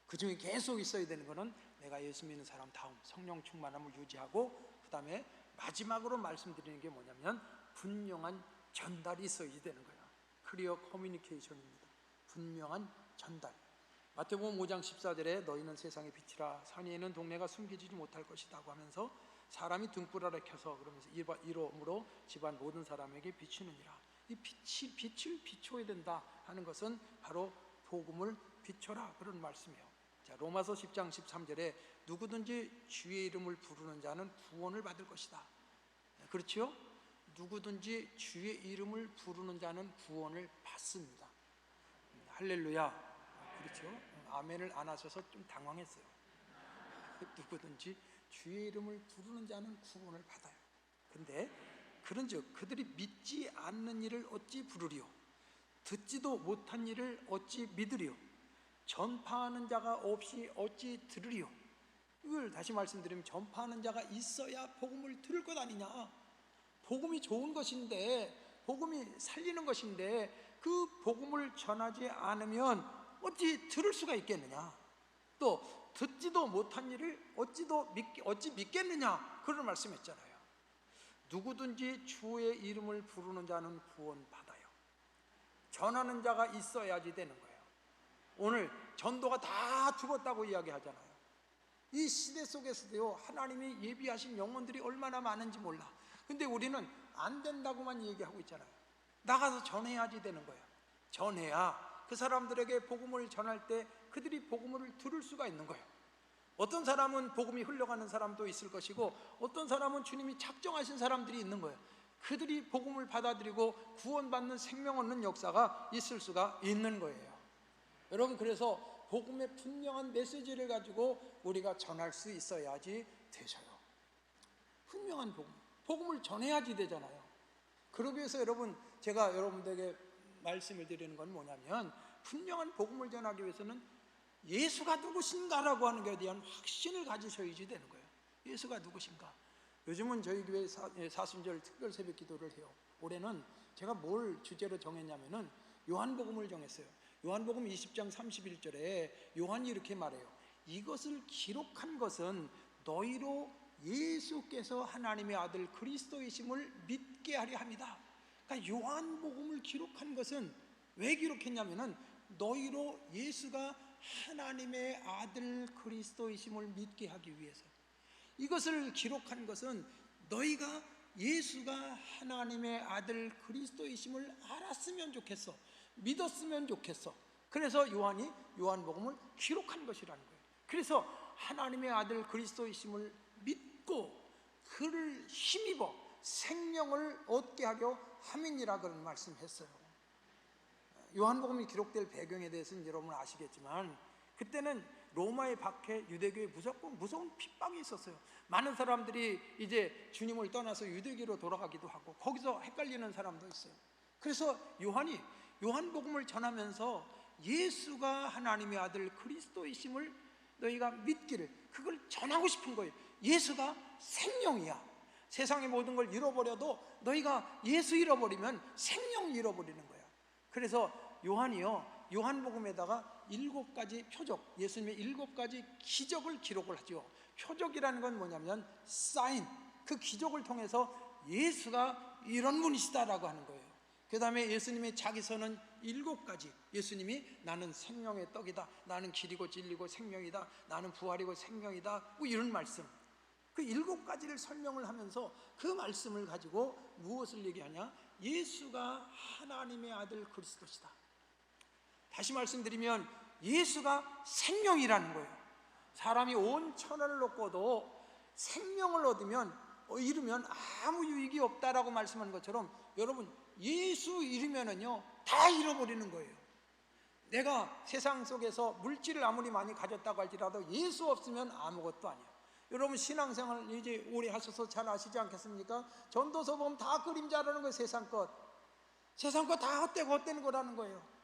그 중에 계속 있어야 되는 것은 내가 예수 믿는 사람 다음 성령 충만함을 유지하고 그 다음에 마지막으로 말씀드리는 게 뭐냐면 분명한 전달이 있어야 되는 거예요. 클리어 커뮤니케이션입니다. 분명한 전달. 마태복음 5장 14절에 너희는 세상의 빛이라 산에 있는 동네가 숨기지 못할 것이다 하면서 사람이 등불 아래 켜서 그러면서 이러므로 집안 모든 사람에게 비추느니라. 이 빛을 비춰야 된다 하는 것은 바로 복음을 비춰라 그런 말씀이에요. 자, 로마서 10장 13절에 누구든지 주의 이름을 부르는 자는 구원을 받을 것이다. 그렇죠? 누구든지 주의 이름을 부르는 자는 구원을 받습니다. 할렐루야. 그렇죠? 아멘을 안 하셔서 좀 당황했어요. 누구든지 주의 이름을 부르는 자는 구원을 받아요. 근데 그런즉 그들이 믿지 않는 일을 어찌 부르리요? 듣지도 못한 일을 어찌 믿으리요? 전파하는 자가 없이 어찌 들으리요? 이걸 다시 말씀드리면 전파하는 자가 있어야 복음을 들을 것 아니냐. 복음이 좋은 것인데, 복음이 살리는 것인데 그 복음을 전하지 않으면 어찌 들을 수가 있겠느냐. 또 듣지도 못한 일을 어찌 믿겠느냐, 그런 말씀했잖아요. 누구든지 주의 이름을 부르는 자는 구원받아요. 전하는 자가 있어야지 되는 거예요. 오늘 전도가 다 죽었다고 이야기하잖아요. 이 시대 속에서도요, 하나님이 예비하신 영혼들이 얼마나 많은지 몰라. 근데 우리는 안 된다고만 얘기하고 있잖아요. 나가서 전해야지 되는 거예요. 전해야 그 사람들에게 복음을 전할 때 그들이 복음을 들을 수가 있는 거예요. 어떤 사람은 복음이 흘러가는 사람도 있을 것이고, 어떤 사람은 주님이 작정하신 사람들이 있는 거예요. 그들이 복음을 받아들이고 구원받는 생명 얻는 역사가 있을 수가 있는 거예요. 여러분, 그래서 복음의 분명한 메시지를 가지고 우리가 전할 수 있어야지 되셔요. 분명한 복음을 전해야지 되잖아요. 그러기 위해서 여러분, 제가 여러분들에게 말씀을 드리는 건 뭐냐면, 분명한 복음을 전하기 위해서는 예수가 누구신가라고 하는 것에 대한 확신을 가지셔야지 되는 거예요. 예수가 누구신가. 요즘은 저희 교회 사순절 특별 새벽 기도를 해요. 올해는 제가 뭘 주제로 정했냐면은 요한복음을 정했어요. 요한복음 20장 31절에 요한이 이렇게 말해요. 이것을 기록한 것은 너희로 예수께서 하나님의 아들 그리스도이심을 믿게 하려 함이다. 그러니까 요한복음을 기록한 것은 왜 기록했냐면은 너희로 예수가 하나님의 아들 그리스도이심을 믿게 하기 위해서. 이것을 기록한 것은 너희가 예수가 하나님의 아들 그리스도이심을 알았으면 좋겠어, 믿었으면 좋겠어. 그래서 요한이 요한복음을 기록한 것이라는 거예요. 그래서 하나님의 아들 그리스도이심을 믿고 그를 힘입어 생명을 얻게 하려 함이니라, 그런 말씀했어요. 요한복음이 기록될 배경에 대해서는 여러분 아시겠지만, 그때는 로마의 박해, 유대교에 무서운 핍박이 있었어요. 많은 사람들이 이제 주님을 떠나서 유대교로 돌아가기도 하고, 거기서 헷갈리는 사람도 있어요. 그래서 요한이 요한복음을 전하면서 예수가 하나님의 아들 그리스도이심을 너희가 믿기를, 그걸 전하고 싶은 거예요. 예수가 생명이야. 세상의 모든 걸 잃어버려도 너희가 예수 잃어버리면 생명 잃어버리는 거야. 그래서 요한이요, 요한복음에다가 7가지 표적, 예수님의 7가지 기적을 기록을 하죠. 표적이라는 건 뭐냐면 사인, 그 기적을 통해서 예수가 이런 분이시다라고 하는 거예요. 그 다음에 예수님의 자기서는 7가지, 예수님이 나는 생명의 떡이다, 나는 길이고 진리고 생명이다, 나는 부활이고 생명이다, 뭐 이런 말씀, 그 7가지를 설명을 하면서 그 말씀을 가지고 무엇을 얘기하냐? 예수가 하나님의 아들 그리스도시다. 다시 말씀드리면 예수가 생명이라는 거예요. 사람이 온 천하를 얻고도 생명을 잃으면 아무 유익이 없다라고 말씀하는 것처럼, 여러분 예수 잃으면은요 다 잃어버리는 거예요. 내가 세상 속에서 물질을 아무리 많이 가졌다고 할지라도 예수 없으면 아무것도 아니에요. 여러분 신앙생활 이제 오래 하셔서 잘 아시지 않겠습니까? 전도서 보면 다 그림자라는 거예요. 세상 것 다 헛되는 거라는 거예요.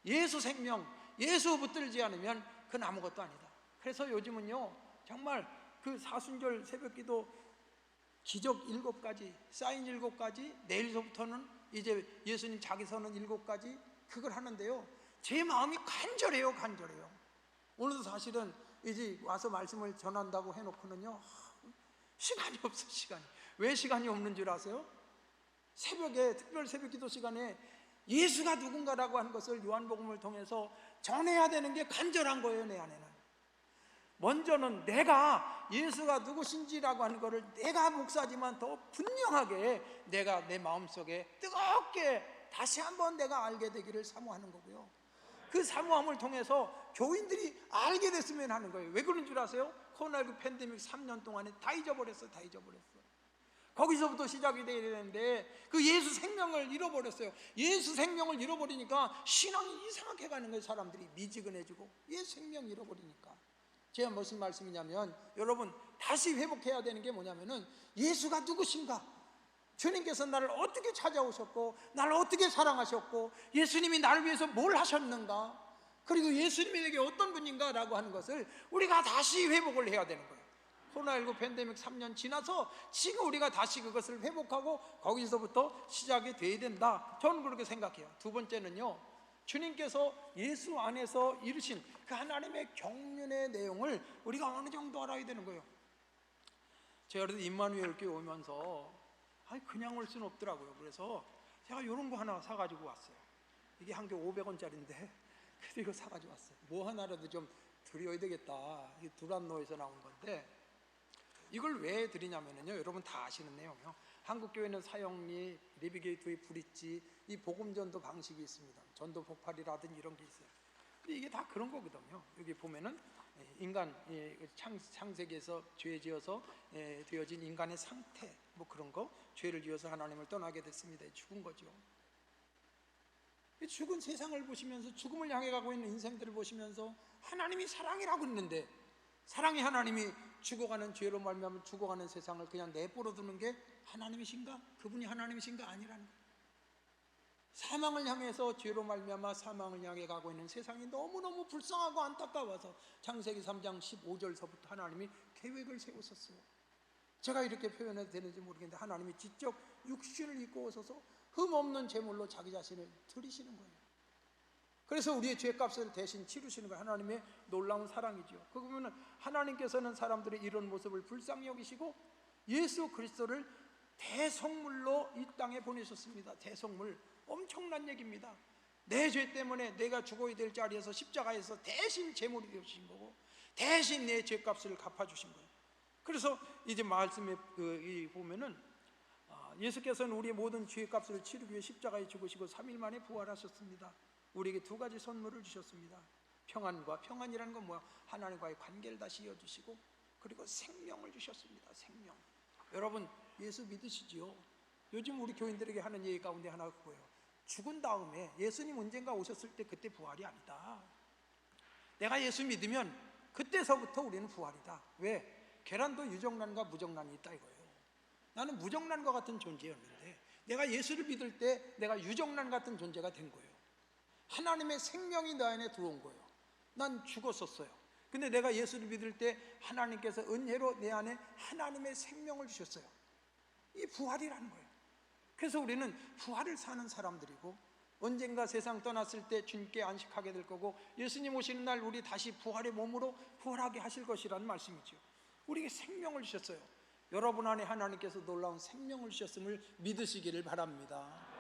예수 생명, 예수 붙들지 않으면 그건 아무것도 아니다. 그래서 요즘은요 정말 그 사순절 새벽기도 기적 7가지, 사인 7가지, 내일서부터는 이제 예수님 자기서는 7가지, 그걸 하는데요, 제 마음이 간절해요. 오늘도 사실은 이제 와서 말씀을 전한다고 해놓고는요 시간이 없어. 왜 시간이 없는 줄 아세요? 새벽에 특별 새벽기도 시간에 예수가 누군가라고 하는 것을 요한복음을 통해서 전해야 되는 게 간절한 거예요. 내 안에는 먼저는 내가 예수가 누구신지라고 하는 것을, 내가 목사지만 더 분명하게 내가 내 마음속에 뜨겁게 다시 한번 내가 알게 되기를 사모하는 거고요, 그 사모함을 통해서 교인들이 알게 됐으면 하는 거예요. 왜 그런 줄 아세요? 코로나19 팬데믹 3년 동안에 다 잊어버렸어. 거기서부터 시작이 돼야 되는데 그 예수 생명을 잃어버렸어요. 예수 생명을 잃어버리니까 신앙이 이상하게 가는 거예요. 사람들이 미지근해지고 예수 생명 잃어버리니까. 제가 무슨 말씀이냐면, 여러분 다시 회복해야 되는 게 뭐냐면은 예수가 누구신가, 주님께서 나를 어떻게 찾아오셨고 나를 어떻게 사랑하셨고 예수님이 나를 위해서 뭘 하셨는가, 그리고 예수님이 내게 어떤 분인가 라고 하는 것을 우리가 다시 회복을 해야 되는 거예요. 코로나19 팬데믹 3년 지나서 지금 우리가 다시 그것을 회복하고 거기서부터 시작이 돼야 된다, 저는 그렇게 생각해요. 두 번째는요, 주님께서 예수 안에서 이루신 그 하나님의 경륜의 내용을 우리가 어느 정도 알아야 되는 거예요. 제가 그래도 임마누엘 교회 오면서 그냥 올 수는 없더라고요. 그래서 제가 이런 거 하나 사가지고 왔어요. 이게 한 개 500원짜리인데 그래도 이거 사가지고 왔어요. 뭐 하나라도 좀 드려야 되겠다. 이게 두란노에서 나온 건데, 이걸 왜 드리냐면요, 여러분 다 아시는 내용이요. 한국교회는 사형리, 리비게이트의 브릿지, 이 복음전도 방식이 있습니다. 전도 폭발이라든지 이런 게 있어요. 근데 이게 다 그런 거거든요. 여기 보면은 인간, 창세기에서 죄 지어서 되어진 인간의 상태, 뭐 그런 거, 죄를 지어서 하나님을 떠나게 됐습니다. 죽은 거죠. 죽은 세상을 보시면서, 죽음을 향해 가고 있는 인생들을 보시면서 하나님이 사랑이라고 했는데, 사랑의 하나님이 죽어가는 죄로 말미암아 죽어가는 세상을 그냥 내버려 두는 게 하나님이신가? 그분이 하나님이신가? 아니라는 거예요. 사망을 향해서 죄로 말미암아 사망을 향해 가고 있는 세상이 너무너무 불쌍하고 안타까워서 창세기 3장 15절서부터 하나님이 계획을 세우셨어요. 제가 이렇게 표현해도 되는지 모르겠는데, 하나님이 직접 육신을 입고 오셔서 흠없는 제물로 자기 자신을 드리시는 거예요. 그래서 우리의 죄값을 대신 치르시는 거예요. 하나님의 놀라운 사랑이죠. 그러면 하나님께서는 사람들의 이런 모습을 불쌍히 여기시고 예수 그리스도를 대속물로 이 땅에 보내셨습니다. 대속물, 엄청난 얘기입니다. 내 죄 때문에 내가 죽어야 될 자리에서 십자가에서 대신 제물이 되어주신 거고, 대신 내 죄값을 갚아주신 거예요. 그래서 이제 말씀에 보면은 예수께서는 우리의 모든 죄값을 치르기 위해 십자가에 죽으시고 3일 만에 부활하셨습니다. 우리에게 두 가지 선물을 주셨습니다. 평안과, 평안이라는 건 뭐야? 하나님과의 관계를 다시 이어주시고, 그리고 생명을 주셨습니다. 생명. 여러분 예수 믿으시지요? 요즘 우리 교인들에게 하는 얘기 가운데 하나가 그거예요. 죽은 다음에 예수님 언젠가 오셨을 때 그때 부활이 아니다. 내가 예수 믿으면 그때서부터 우리는 부활이다. 왜? 계란도 유정란과 무정란이 있다 이거예요. 나는 무정란과 같은 존재였는데 내가 예수를 믿을 때 내가 유정란 같은 존재가 된 거예요. 하나님의 생명이 내 안에 들어온 거예요. 난 죽었었어요. 근데 내가 예수를 믿을 때 하나님께서 은혜로 내 안에 하나님의 생명을 주셨어요. 이 부활이라는 거예요. 그래서 우리는 부활을 사는 사람들이고, 언젠가 세상 떠났을 때 주님께 안식하게 될 거고, 예수님 오시는 날 우리 다시 부활의 몸으로 부활하게 하실 것이라는 말씀이죠. 우리에게 생명을 주셨어요. 여러분 안에 하나님께서 놀라운 생명을 주셨음을 믿으시기를 바랍니다.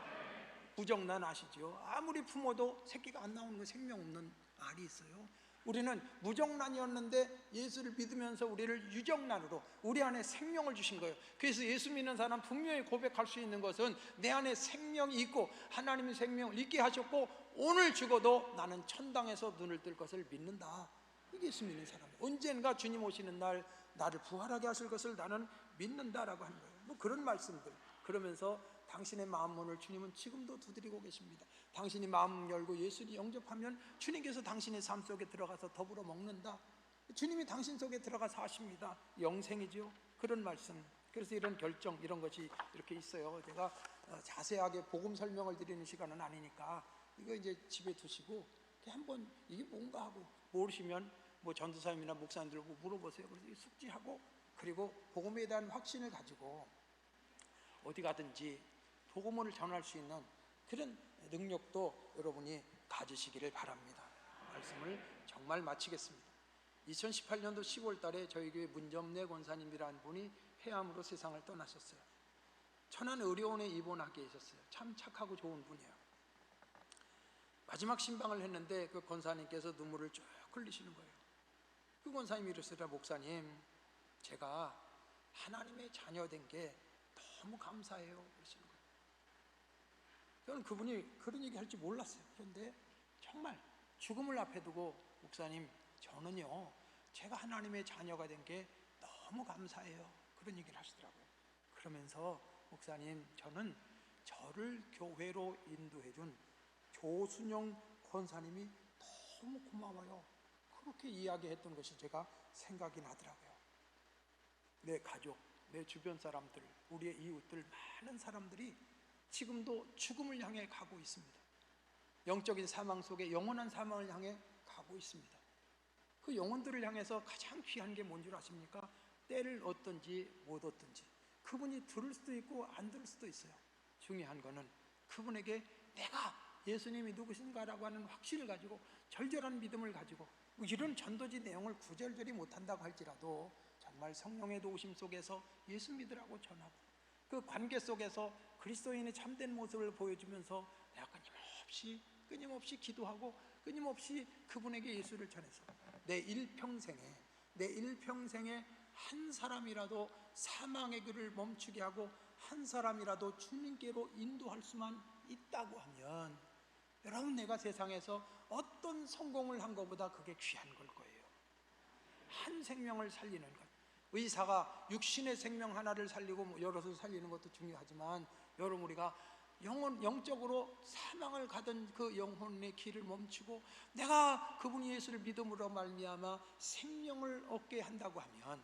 무정란 아시죠? 아무리 품어도 새끼가 안 나오는 거, 생명 없는 알이 있어요. 우리는 무정란이었는데 예수를 믿으면서 우리를 유정란으로 우리 안에 생명을 주신 거예요. 그래서 예수 믿는 사람 분명히 고백할 수 있는 것은 내 안에 생명이 있고 하나님의 생명을 있게 하셨고, 오늘 죽어도 나는 천당에서 눈을 뜰 것을 믿는다. 이게 예수 믿는 사람이에요. 언젠가 주님 오시는 날 나를 부활하게 하실 것을 나는 믿는다라고 하는 거예요. 뭐 그런 말씀들. 그러면서 당신의 마음 문을 주님은 지금도 두드리고 계십니다. 당신이 마음 열고 예수를 영접하면 주님께서 당신의 삶 속에 들어가서 더불어 먹는다. 주님이 당신 속에 들어가서 하십니다. 영생이죠. 그런 말씀. 그래서 이런 결정, 이런 것이 이렇게 있어요. 제가 자세하게 복음 설명을 드리는 시간은 아니니까 이거 이제 집에 두시고 한번 이게 뭔가 하고, 모르시면 뭐 전도사님이나 목사님들 보고 물어보세요. 그래서 숙지하고, 그리고 복음에 대한 확신을 가지고 어디 가든지 복음을 전할 수 있는 그런 능력도 여러분이 가지시기를 바랍니다. 말씀을 정말 마치겠습니다. 2018년도 10월 달에 저희 교회 문점래 권사님이라는 분이 폐암으로 세상을 떠나셨어요. 천안의료원에 입원하게 계셨어요. 참 착하고 좋은 분이에요. 마지막 신방을 했는데 그 권사님께서 눈물을 쭉 흘리시는 거예요. 그 권사님이 이러시더라. 목사님, 제가 하나님의 자녀 된 게 너무 감사해요. 그러시는 거예요. 저는 그분이 그런 얘기 할지 몰랐어요. 그런데 정말 죽음을 앞에 두고, 목사님, 저는요 제가 하나님의 자녀가 된 게 너무 감사해요. 그런 얘기를 하시더라고요. 그러면서 목사님, 저는 저를 교회로 인도해준 조순영 권사님이 너무 고마워요. 그렇게 이야기했던 것이 제가 생각이 나더라고요. 내 가족, 내 주변 사람들, 우리의 이웃들, 많은 사람들이 지금도 죽음을 향해 가고 있습니다. 영적인 사망 속에 영원한 사망을 향해 가고 있습니다. 그 영혼들을 향해서 가장 귀한 게 뭔 줄 아십니까? 때를 얻든지 못 얻든지, 그분이 들을 수도 있고 안 들을 수도 있어요. 중요한 거는 그분에게 내가 예수님이 누구신가라고 하는 확신을 가지고, 절절한 믿음을 가지고, 이런 전도지 내용을 구절절히 못한다고 할지라도 정말 성령의 도우심 속에서 예수 믿으라고 전하고, 그 관계 속에서 그리스도인의 참된 모습을 보여주면서 내가 끊임없이 기도하고 끊임없이 그분에게 예수를 전해서 내 일평생에 한 사람이라도 사망의 길을 멈추게 하고 한 사람이라도 주님께로 인도할 수만 있다고 하면, 여러분, 내가 세상에서 어떤 성공을 한 것보다 그게 귀한 걸 거예요. 한 생명을 살리는 것. 의사가 육신의 생명 하나를 살리고 여럿을 살리는 것도 중요하지만, 여러분, 우리가 영적으로 사망을 가던 그 영혼의 길을 멈추고 내가 그분 예수를 믿음으로 말미암아 생명을 얻게 한다고 하면,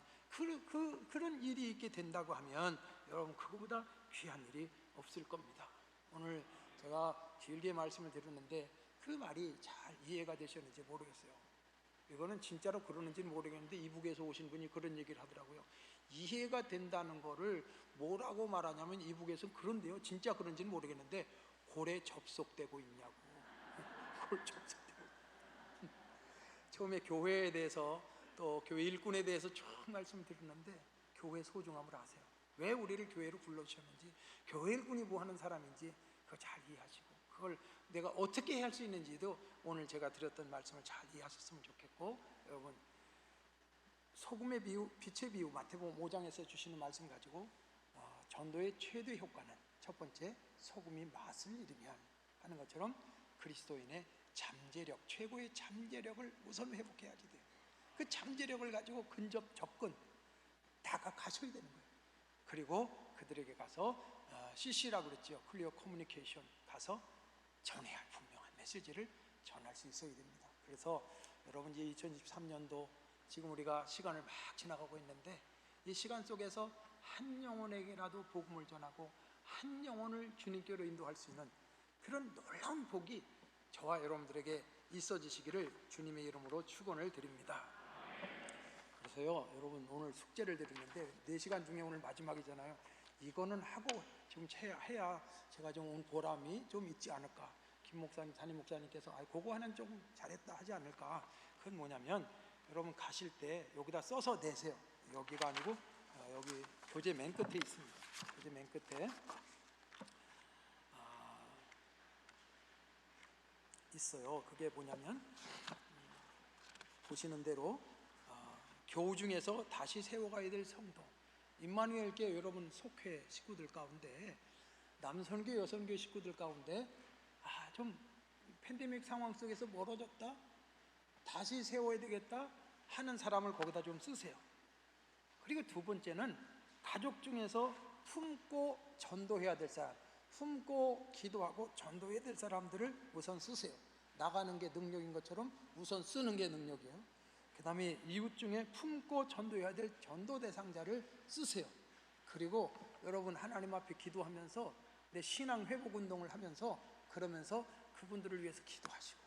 그런 일이 있게 된다고 하면, 여러분, 그거보다 귀한 일이 없을 겁니다. 오늘 제가 길게 말씀을 드렸는데 그 말이 잘 이해가 되셨는지 모르겠어요. 이거는 진짜로 그러는지는 모르겠는데 이북에서 오신 분이 그런 얘기를 하더라고요. 이해가 된다는 거를 뭐라고 말하냐면, 이북에서는 그런데요, 진짜 그런지는 모르겠는데 골에 접속되고 있냐고. 골 접속되고. 처음에 교회에 대해서, 또 교회 일꾼에 대해서 쭉 말씀을 드렸는데, 교회 소중함을 아세요. 왜 우리를 교회로 불러주셨는지, 교회 일꾼이 뭐 하는 사람인지 그거 잘 이해하시고, 그걸 내가 어떻게 할 수 있는지도 오늘 제가 드렸던 말씀을 잘 이해하셨으면 좋겠고, 여러분, 소금의 비유, 빛의 비유, 마태복음 5장에서 주시는 말씀 가지고 전도의 최대 효과는 첫 번째, 소금이 맛을 잃으면 하는 것처럼 그리스도인의 잠재력, 최고의 잠재력을 우선 회복해야지 돼요. 그 잠재력을 가지고 근접 접근 다가가셔야 되는 거예요. 그리고 그들에게 가서 CC라고 그랬죠. 클리어 커뮤니케이션, 가서 전해야 할 분명한 메시지를 전할 수 있어야 됩니다. 그래서 여러분, 이제 2023년도 지금 우리가 시간을 막 지나가고 있는데, 이 시간 속에서 한 영혼에게라도 복음을 전하고 한 영혼을 주님께로 인도할 수 있는 그런 놀라운 복이 저와 여러분들에게 있어지시기를 주님의 이름으로 축원을 드립니다. 그래서요, 여러분, 오늘 숙제를 드리는데 4시간 중에 오늘 마지막이잖아요. 이거는 하고 지금 해야 제가 좀 온 보람이 좀 있지 않을까. 김 목사님, 담임 목사님께서 그거 하나는 좀 잘했다 하지 않을까. 그건 뭐냐면, 여러분 가실 때 여기다 써서 내세요. 여기가 아니고 여기 교재 맨 끝에 있습니다. 교재 맨 끝에 있어요. 그게 뭐냐면, 보시는 대로 교우 중에서 다시 세워가야 될 성도, 임마누엘교회 여러분 속회 식구들 가운데, 남선교, 여선교 식구들 가운데 좀 팬데믹 상황 속에서 멀어졌다, 다시 세워야 되겠다 하는 사람을 거기다 좀 쓰세요. 그리고 두 번째는 가족 중에서 품고 전도해야 될 사람, 품고 기도하고 전도해야 될 사람들을 우선 쓰세요. 나가는 게 능력인 것처럼 우선 쓰는 게 능력이에요. 그 다음에 이웃 중에 품고 전도해야 될 전도 대상자를 쓰세요. 그리고 여러분, 하나님 앞에 기도하면서 내 신앙 회복 운동을 하면서, 그러면서 그분들을 위해서 기도하시고,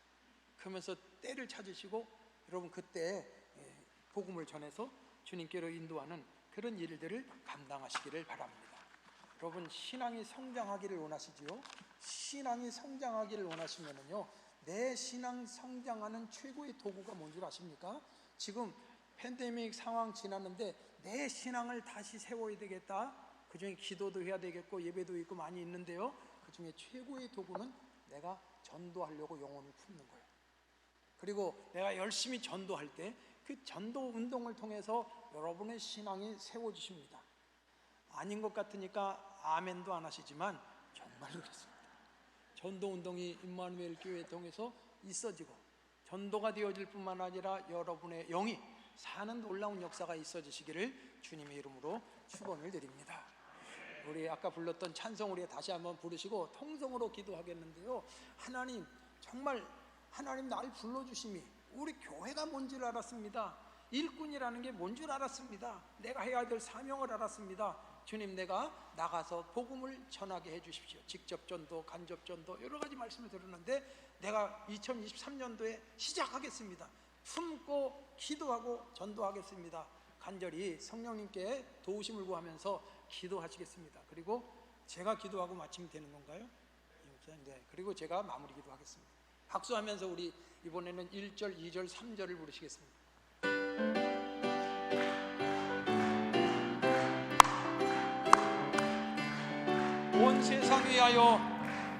그러면서 때를 찾으시고, 여러분 그때 복음을 전해서 주님께로 인도하는 그런 일들을 감당하시기를 바랍니다. 여러분, 신앙이 성장하기를 원하시지요? 신앙이 성장하기를 원하시면은요, 내 신앙 성장하는 최고의 도구가 뭔 줄 아십니까? 지금 팬데믹 상황 지났는데 내 신앙을 다시 세워야 되겠다. 그 중에 기도도 해야 되겠고 예배도 있고 많이 있는데요, 그 중에 최고의 도구는 내가 전도하려고 영혼을 품는 거예요. 그리고 내가 열심히 전도할 때 그 전도 운동을 통해서 여러분의 신앙이 세워지십니다. 아닌 것 같으니까 아멘도 안 하시지만 정말 그렇습니다. 전도 운동이 임마누엘 교회를 통해서 있어지고, 전도가 되어질 뿐만 아니라 여러분의 영이 사는 놀라운 역사가 있어지시기를 주님의 이름으로 축원을 드립니다. 우리 아까 불렀던 찬송 우리 다시 한번 부르시고 통성으로 기도하겠는데요, 하나님, 정말 하나님 날 불러주심이 우리 교회가 뭔지를 알았습니다. 일꾼이라는 게 뭔 줄 알았습니다. 내가 해야 될 사명을 알았습니다. 주님, 내가 나가서 복음을 전하게 해주십시오. 직접 전도, 간접 전도 여러 가지 말씀을 들었는데 내가 2023년도에 시작하겠습니다. 품고 기도하고 전도하겠습니다. 간절히 성령님께 도우심을 구하면서 기도하시겠습니다. 그리고 제가 기도하고 마치면 되는 건가요? 네. 그리고 제가 마무리 기도하겠습니다. 박수하면서 우리 이번에는 1절, 2절, 3절을 부르시겠습니다. 온 세상 위하여,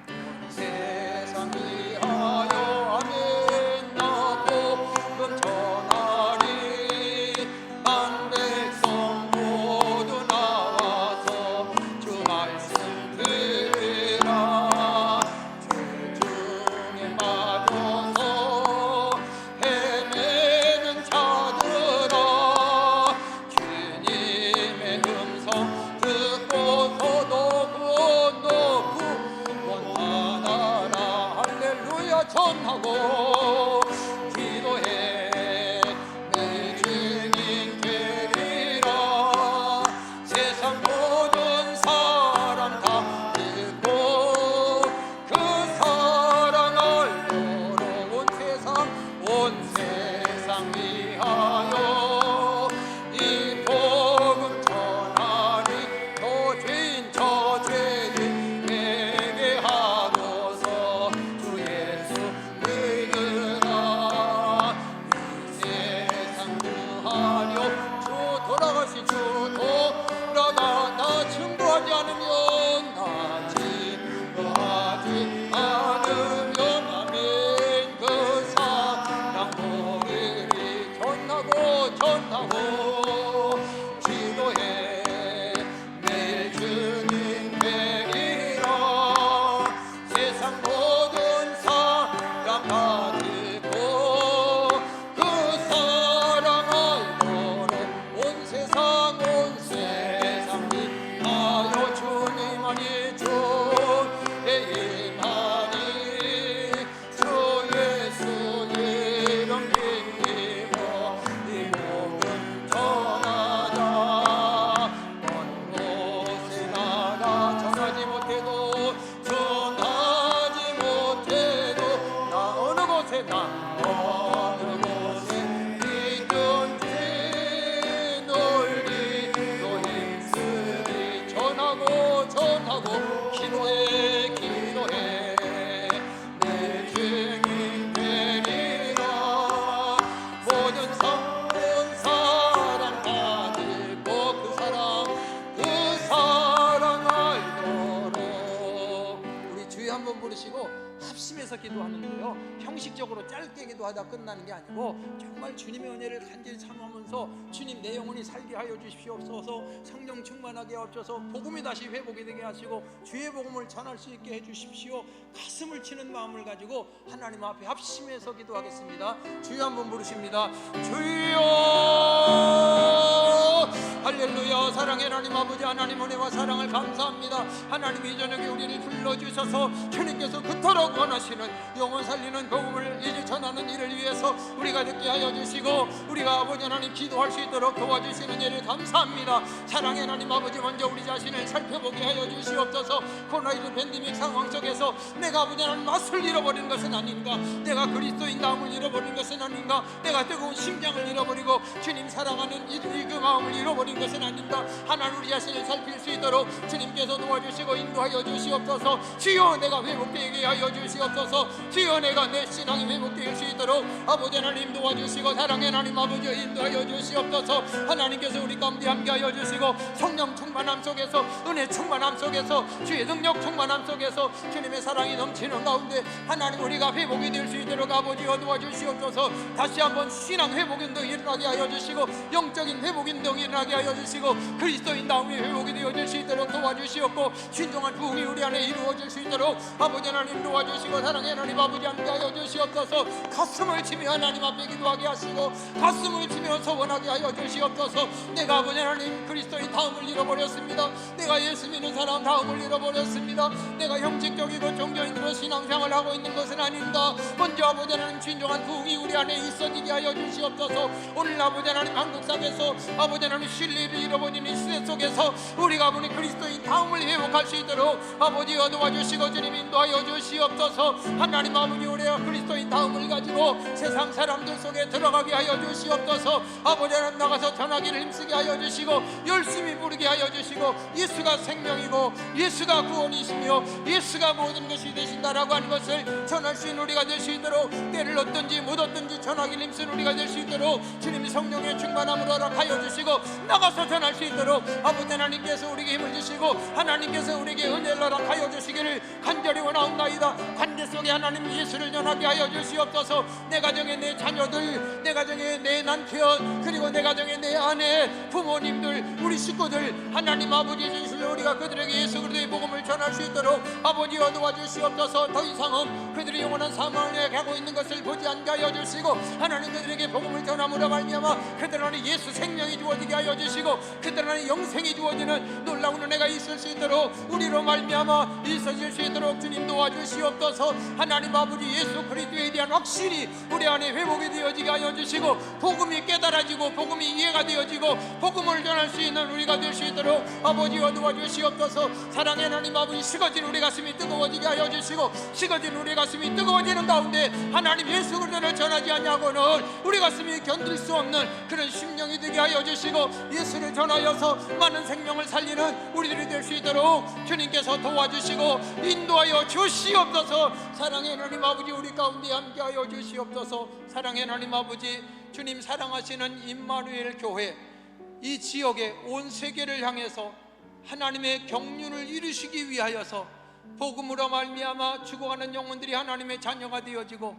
온 세상 위하여 아멘. 나 복음 전하리. 만 백성 모두 나와서 주 말씀 들으라. 주 중에 빠져서 헤매는 자들아, 주님의 음성 듣고서도 전하고 기도해 내 증인 되리라. 세상 모든 사람 다 듣고 그 사랑 알도록 온 세상 위하여 이 복음 전하리. 저 죄인 저 죄인 회개하고서 주 예수 믿으라. 이 세상 구하려 주 돌아가시. 주 돌아가. 나 증거하지 않으면, 나 증거하지 않으면 아멘. 그 사랑 보기를 전하고 기도해 매일 주님 되리라. 세상 모든 사랑 다 듣고 그 사랑 알도록 온 세상 위하여 주님만이 주의 임하니. 주 예수 이름 믿고 이 복음 전하자. 먼 곳에 나가 전하지 못해도 나 어느 곳에 있든지 널리 또 힘쓰리. 전하고 기도해 내 증인 되리라. 모든 사람 다 듣고 그 사랑 알도록. 우리 주여 한번 부르시고 합심해서 기도하는데요, 형식적으로 짧게 기도하다 끝나는 게 아니고 정말 주님의 은혜를 간절히 참으면서 주님, 내 영혼이 살게 하여 주십시옵소서. 성령 충만하게 하옵소서. 복음이 다시 회복이 되게 하시고 주의 복음을 전할 수 있게 해주십시오. 가슴을 치는 마음을 가지고 하나님 앞에 합심해서 기도하겠습니다. 주여 한번 부르십니다. 주여 할렐루야. 사랑의 하나님 아버지, 하나님 은혜와 사랑을 감사합니다. 하나님 이 저녁에 우리를 불러주셔서 주님께서 그토록 원하시는 영혼 살리는 복음을 이제 전하는 일을 위해서 우리가 듣게 하여 주시고 우리가 아버지 하나님 기도할 수 있도록 도와주시는 일을 감사합니다. 사랑의 하나님 아버지, 먼저 우리 자신을 살펴보게 하여 주시옵소서. 코로나19 팬데믹 상황 속에서 내가 아버지 하나님 맛을 잃어버린 것은 아닌가, 내가 그리스도인다움을 잃어버린 것은 아닌가, 내가 뜨거운 심장을 잃어버리고 주님 사랑하는 그 마음을 잃어버린 것은 아닌가. 하나님 우리 자신을 살필 수 있도록 주님께서 도와주시고 인도하여 주시옵소서. 주여 내가 회복되게 하여 주시옵소서. 주여 내가 내 신앙이 회복될 수 있도록 아버지 하나님 도와주시고 사랑의 하나님 아버지 인도하여 주시옵소서. 하나님께서 우리 가운데 함께하여 주시고 성령 충만함 속에서, 은혜 충만함 속에서, 주의 능력 충만함 속에서 주님의 사랑이 넘치는 가운데 하나님 우리가 회복이 될 수 있도록 아버지여 도와주시옵소서. 다시 한번 신앙 회복운동 일어나게 하여 주시고 영적인 회복운동 일어나게 하여 주시고 그리스도인다움이 회복이 되어질 수 있도록 도와주시옵고 진정한 부흥이 우리 안에 이루어질 수 있도록 아버지 하나님 도와주시고 사랑의 하나님 아버지 함께하여 주시옵소서. 가슴을 치며 하나님 앞에 기도하게 하시고 가슴을 치며 소원하게 하여 주시옵소서. 내가 아버지 하나님 그리스도의 다음을 잃어버렸습니다. 내가 예수 믿는 사람 다음을 잃어버렸습니다. 내가 형식적이고 종교인으로 신앙생활을 하고 있는 것은 아닌가. 먼저 아버지 하나님 진정한 부흥이 우리 안에 있어지게 하여 주시옵소서. 오늘 아버지 하나님 한국 사회에서 아버지 하나님 신뢰를 잃어버린 이 시대 속에서 우리가 아버지 그리스도의 다음을 회복할 수 있도록 아버지가 도와주시고 주님 인도하여 주시옵소서. 하나님 아버지 우리가 그리스도의 다음을 가지고 세상 사람들 속에 들어가게 하여 주시옵소서. 아버지 하나님 나가서 전하기를 힘쓰게 하여 주시고 열심히 부르게 하여 주시고 예수가 생명이고 예수가 구원이시며 예수가 모든 것이 되신다라고 하는 것을 전할 수 있는 우리가 될 수 있도록 때를 얻든지 못 얻든지 전하기를 힘쓰는 우리가 될 수 있도록 주님 성령의 충만함으로 허락하여 주시고 나가서 전할 수 있도록 아버지 하나님께서 우리에게 힘을 주시고 하나님께서 우리에게 은혜를 허락하여 주시기를 간절히 원하옵나이다. 관계 속에 하나님 예수를 전하게 하여 주시옵소서. 내 가정에 내 자녀들, 내 가정에 내 남편, 그리고 내 가정에 내 아내, 부모님들, 우리 식구들 하나님 아버지 주시려 우리가 그들에게 예수 그리스도의 복음을 전할 수 있도록 아버지여 도와주시옵소서. 더 이상은 그들이 영원한 사망을 향해 가고 있는 것을 보지 않게 하여 주시고 하나님 그들에게 복음을 전함으로 말미암아 그들 안에 예수 생명이 주어지게 하여 주시고 그들 안에 영생이 주어지는 놀라운 은혜가 있을 수 있도록 우리로 말미암아 있어질 수 있도록 주님 도와주시옵소서. 하나님 아버지 예수 그리스도에 대한 확신이 우리 안에 회복이 되어지게 하여 주시고 복음이 깨달아지고 복음이 이해가 되어지고 복음을 전할 수 있는 우리가 될 수 있도록 아버지여 도와주시옵소서. 사랑의 하나님 아버지 식어진 우리 가슴이 뜨거워지게 하여 주시고 식어진 우리 가슴이 뜨거워지는 가운데 하나님 예수 그리스도를 전하지 않냐고는 우리 가슴이 견딜 수 없는 그런 심령이 되게 하여 주시고 예수를 전하여서 많은 생명을 살리는 우리들이 될 수 있도록 주님께서 도와주시고 인도하여 주시옵소서. 사랑의 하나님 아버지 우리 가운데 함께하여 주시옵소서. 사랑의 하나님 아버지 주님 사랑하시는 임마누엘 교회 이 지역의 온 세계를 향해서 하나님의 경륜을 이루시기 위하여서 복음으로 말미암아 죽어가는 영혼들이 하나님의 자녀가 되어지고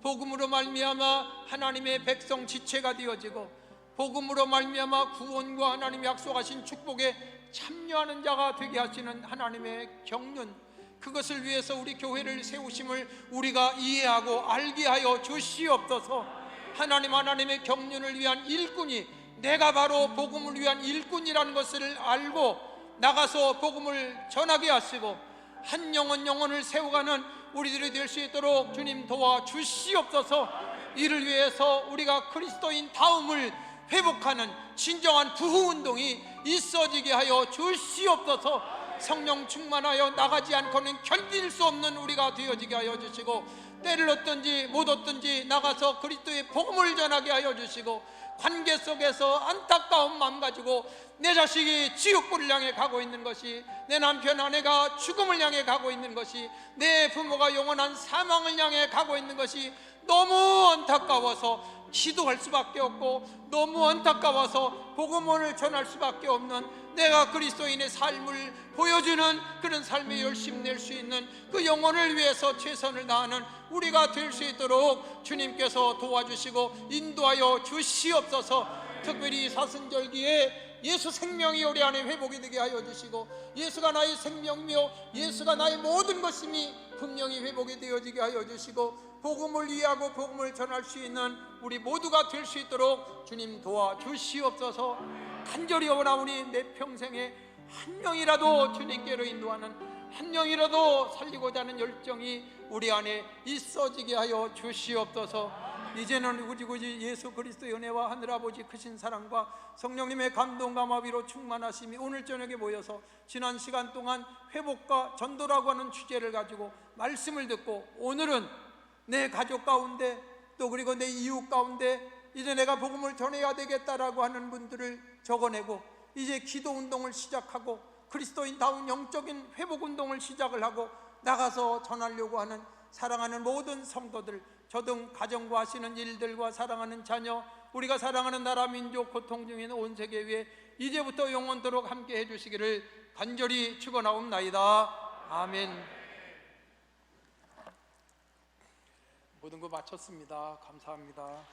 복음으로 말미암아 하나님의 백성 지체가 되어지고 복음으로 말미암아 구원과 하나님이 약속하신 축복에 참여하는 자가 되게 하시는 하나님의 경륜 그것을 위해서 우리 교회를 세우심을 우리가 이해하고 알게 하여 주시옵소서. 하나님의 경륜을 위한 일꾼이 내가 바로 복음을 위한 일꾼이라는 것을 알고 나가서 복음을 전하게 하시고 한 영혼을 세워가는 우리들이 될 수 있도록 주님 도와주시옵소서. 이를 위해서 우리가 그리스도인 다음을 회복하는 진정한 부흥운동이 있어지게 하여 주시옵소서. 성령 충만하여 나가지 않고는 견딜 수 없는 우리가 되어지게 하여 주시고 때를 얻든지 못 얻든지 나가서 그리스도의 복음을 전하게 하여 주시고 관계 속에서 안타까운 마음 가지고 내 자식이 지옥불을 향해 가고 있는 것이 내 남편 아내가 죽음을 향해 가고 있는 것이 내 부모가 영원한 사망을 향해 가고 있는 것이 너무 안타까워서 기도할 수밖에 없고 너무 안타까워서 복음을 전할 수밖에 없는 내가 그리스도인의 삶을 보여주는 그런 삶에 열심 낼 수 있는 그 영혼을 위해서 최선을 다하는 우리가 될 수 있도록 주님께서 도와주시고 인도하여 주시옵소서. 특별히 사순절기에 예수 생명이 우리 안에 회복이 되게 하여 주시고 예수가 나의 생명이며 예수가 나의 모든 것임이 분명히 회복이 되어지게 하여 주시고 복음을 이해하고 복음을 전할 수 있는 우리 모두가 될 수 있도록 주님 도와주시옵소서. 간절히 원하오니 내 평생에 한 명이라도 주님께로 인도하는 한 명이라도 살리고자 하는 열정이 우리 안에 있어지게 하여 주시옵소서. 이제는 굳이 예수 그리스도의 은혜와 하늘아버지 크신 사랑과 성령님의 감동과 마비로 충만하심이 오늘 저녁에 모여서 지난 시간 동안 회복과 전도라고 하는 주제를 가지고 말씀을 듣고 오늘은 내 가족 가운데 또 그리고 내 이웃 가운데 이제 내가 복음을 전해야 되겠다라고 하는 분들을 적어내고 이제 기도 운동을 시작하고 그리스도인다운 영적인 회복 운동을 시작을 하고 나가서 전하려고 하는 사랑하는 모든 성도들 저등 가정과 하시는 일들과 사랑하는 자녀 우리가 사랑하는 나라 민족 고통 중에 있는 온 세계 위에 이제부터 영원토록 함께 해주시기를 간절히 축원하옵나이다. 아멘. 모든 거 마쳤습니다. 감사합니다.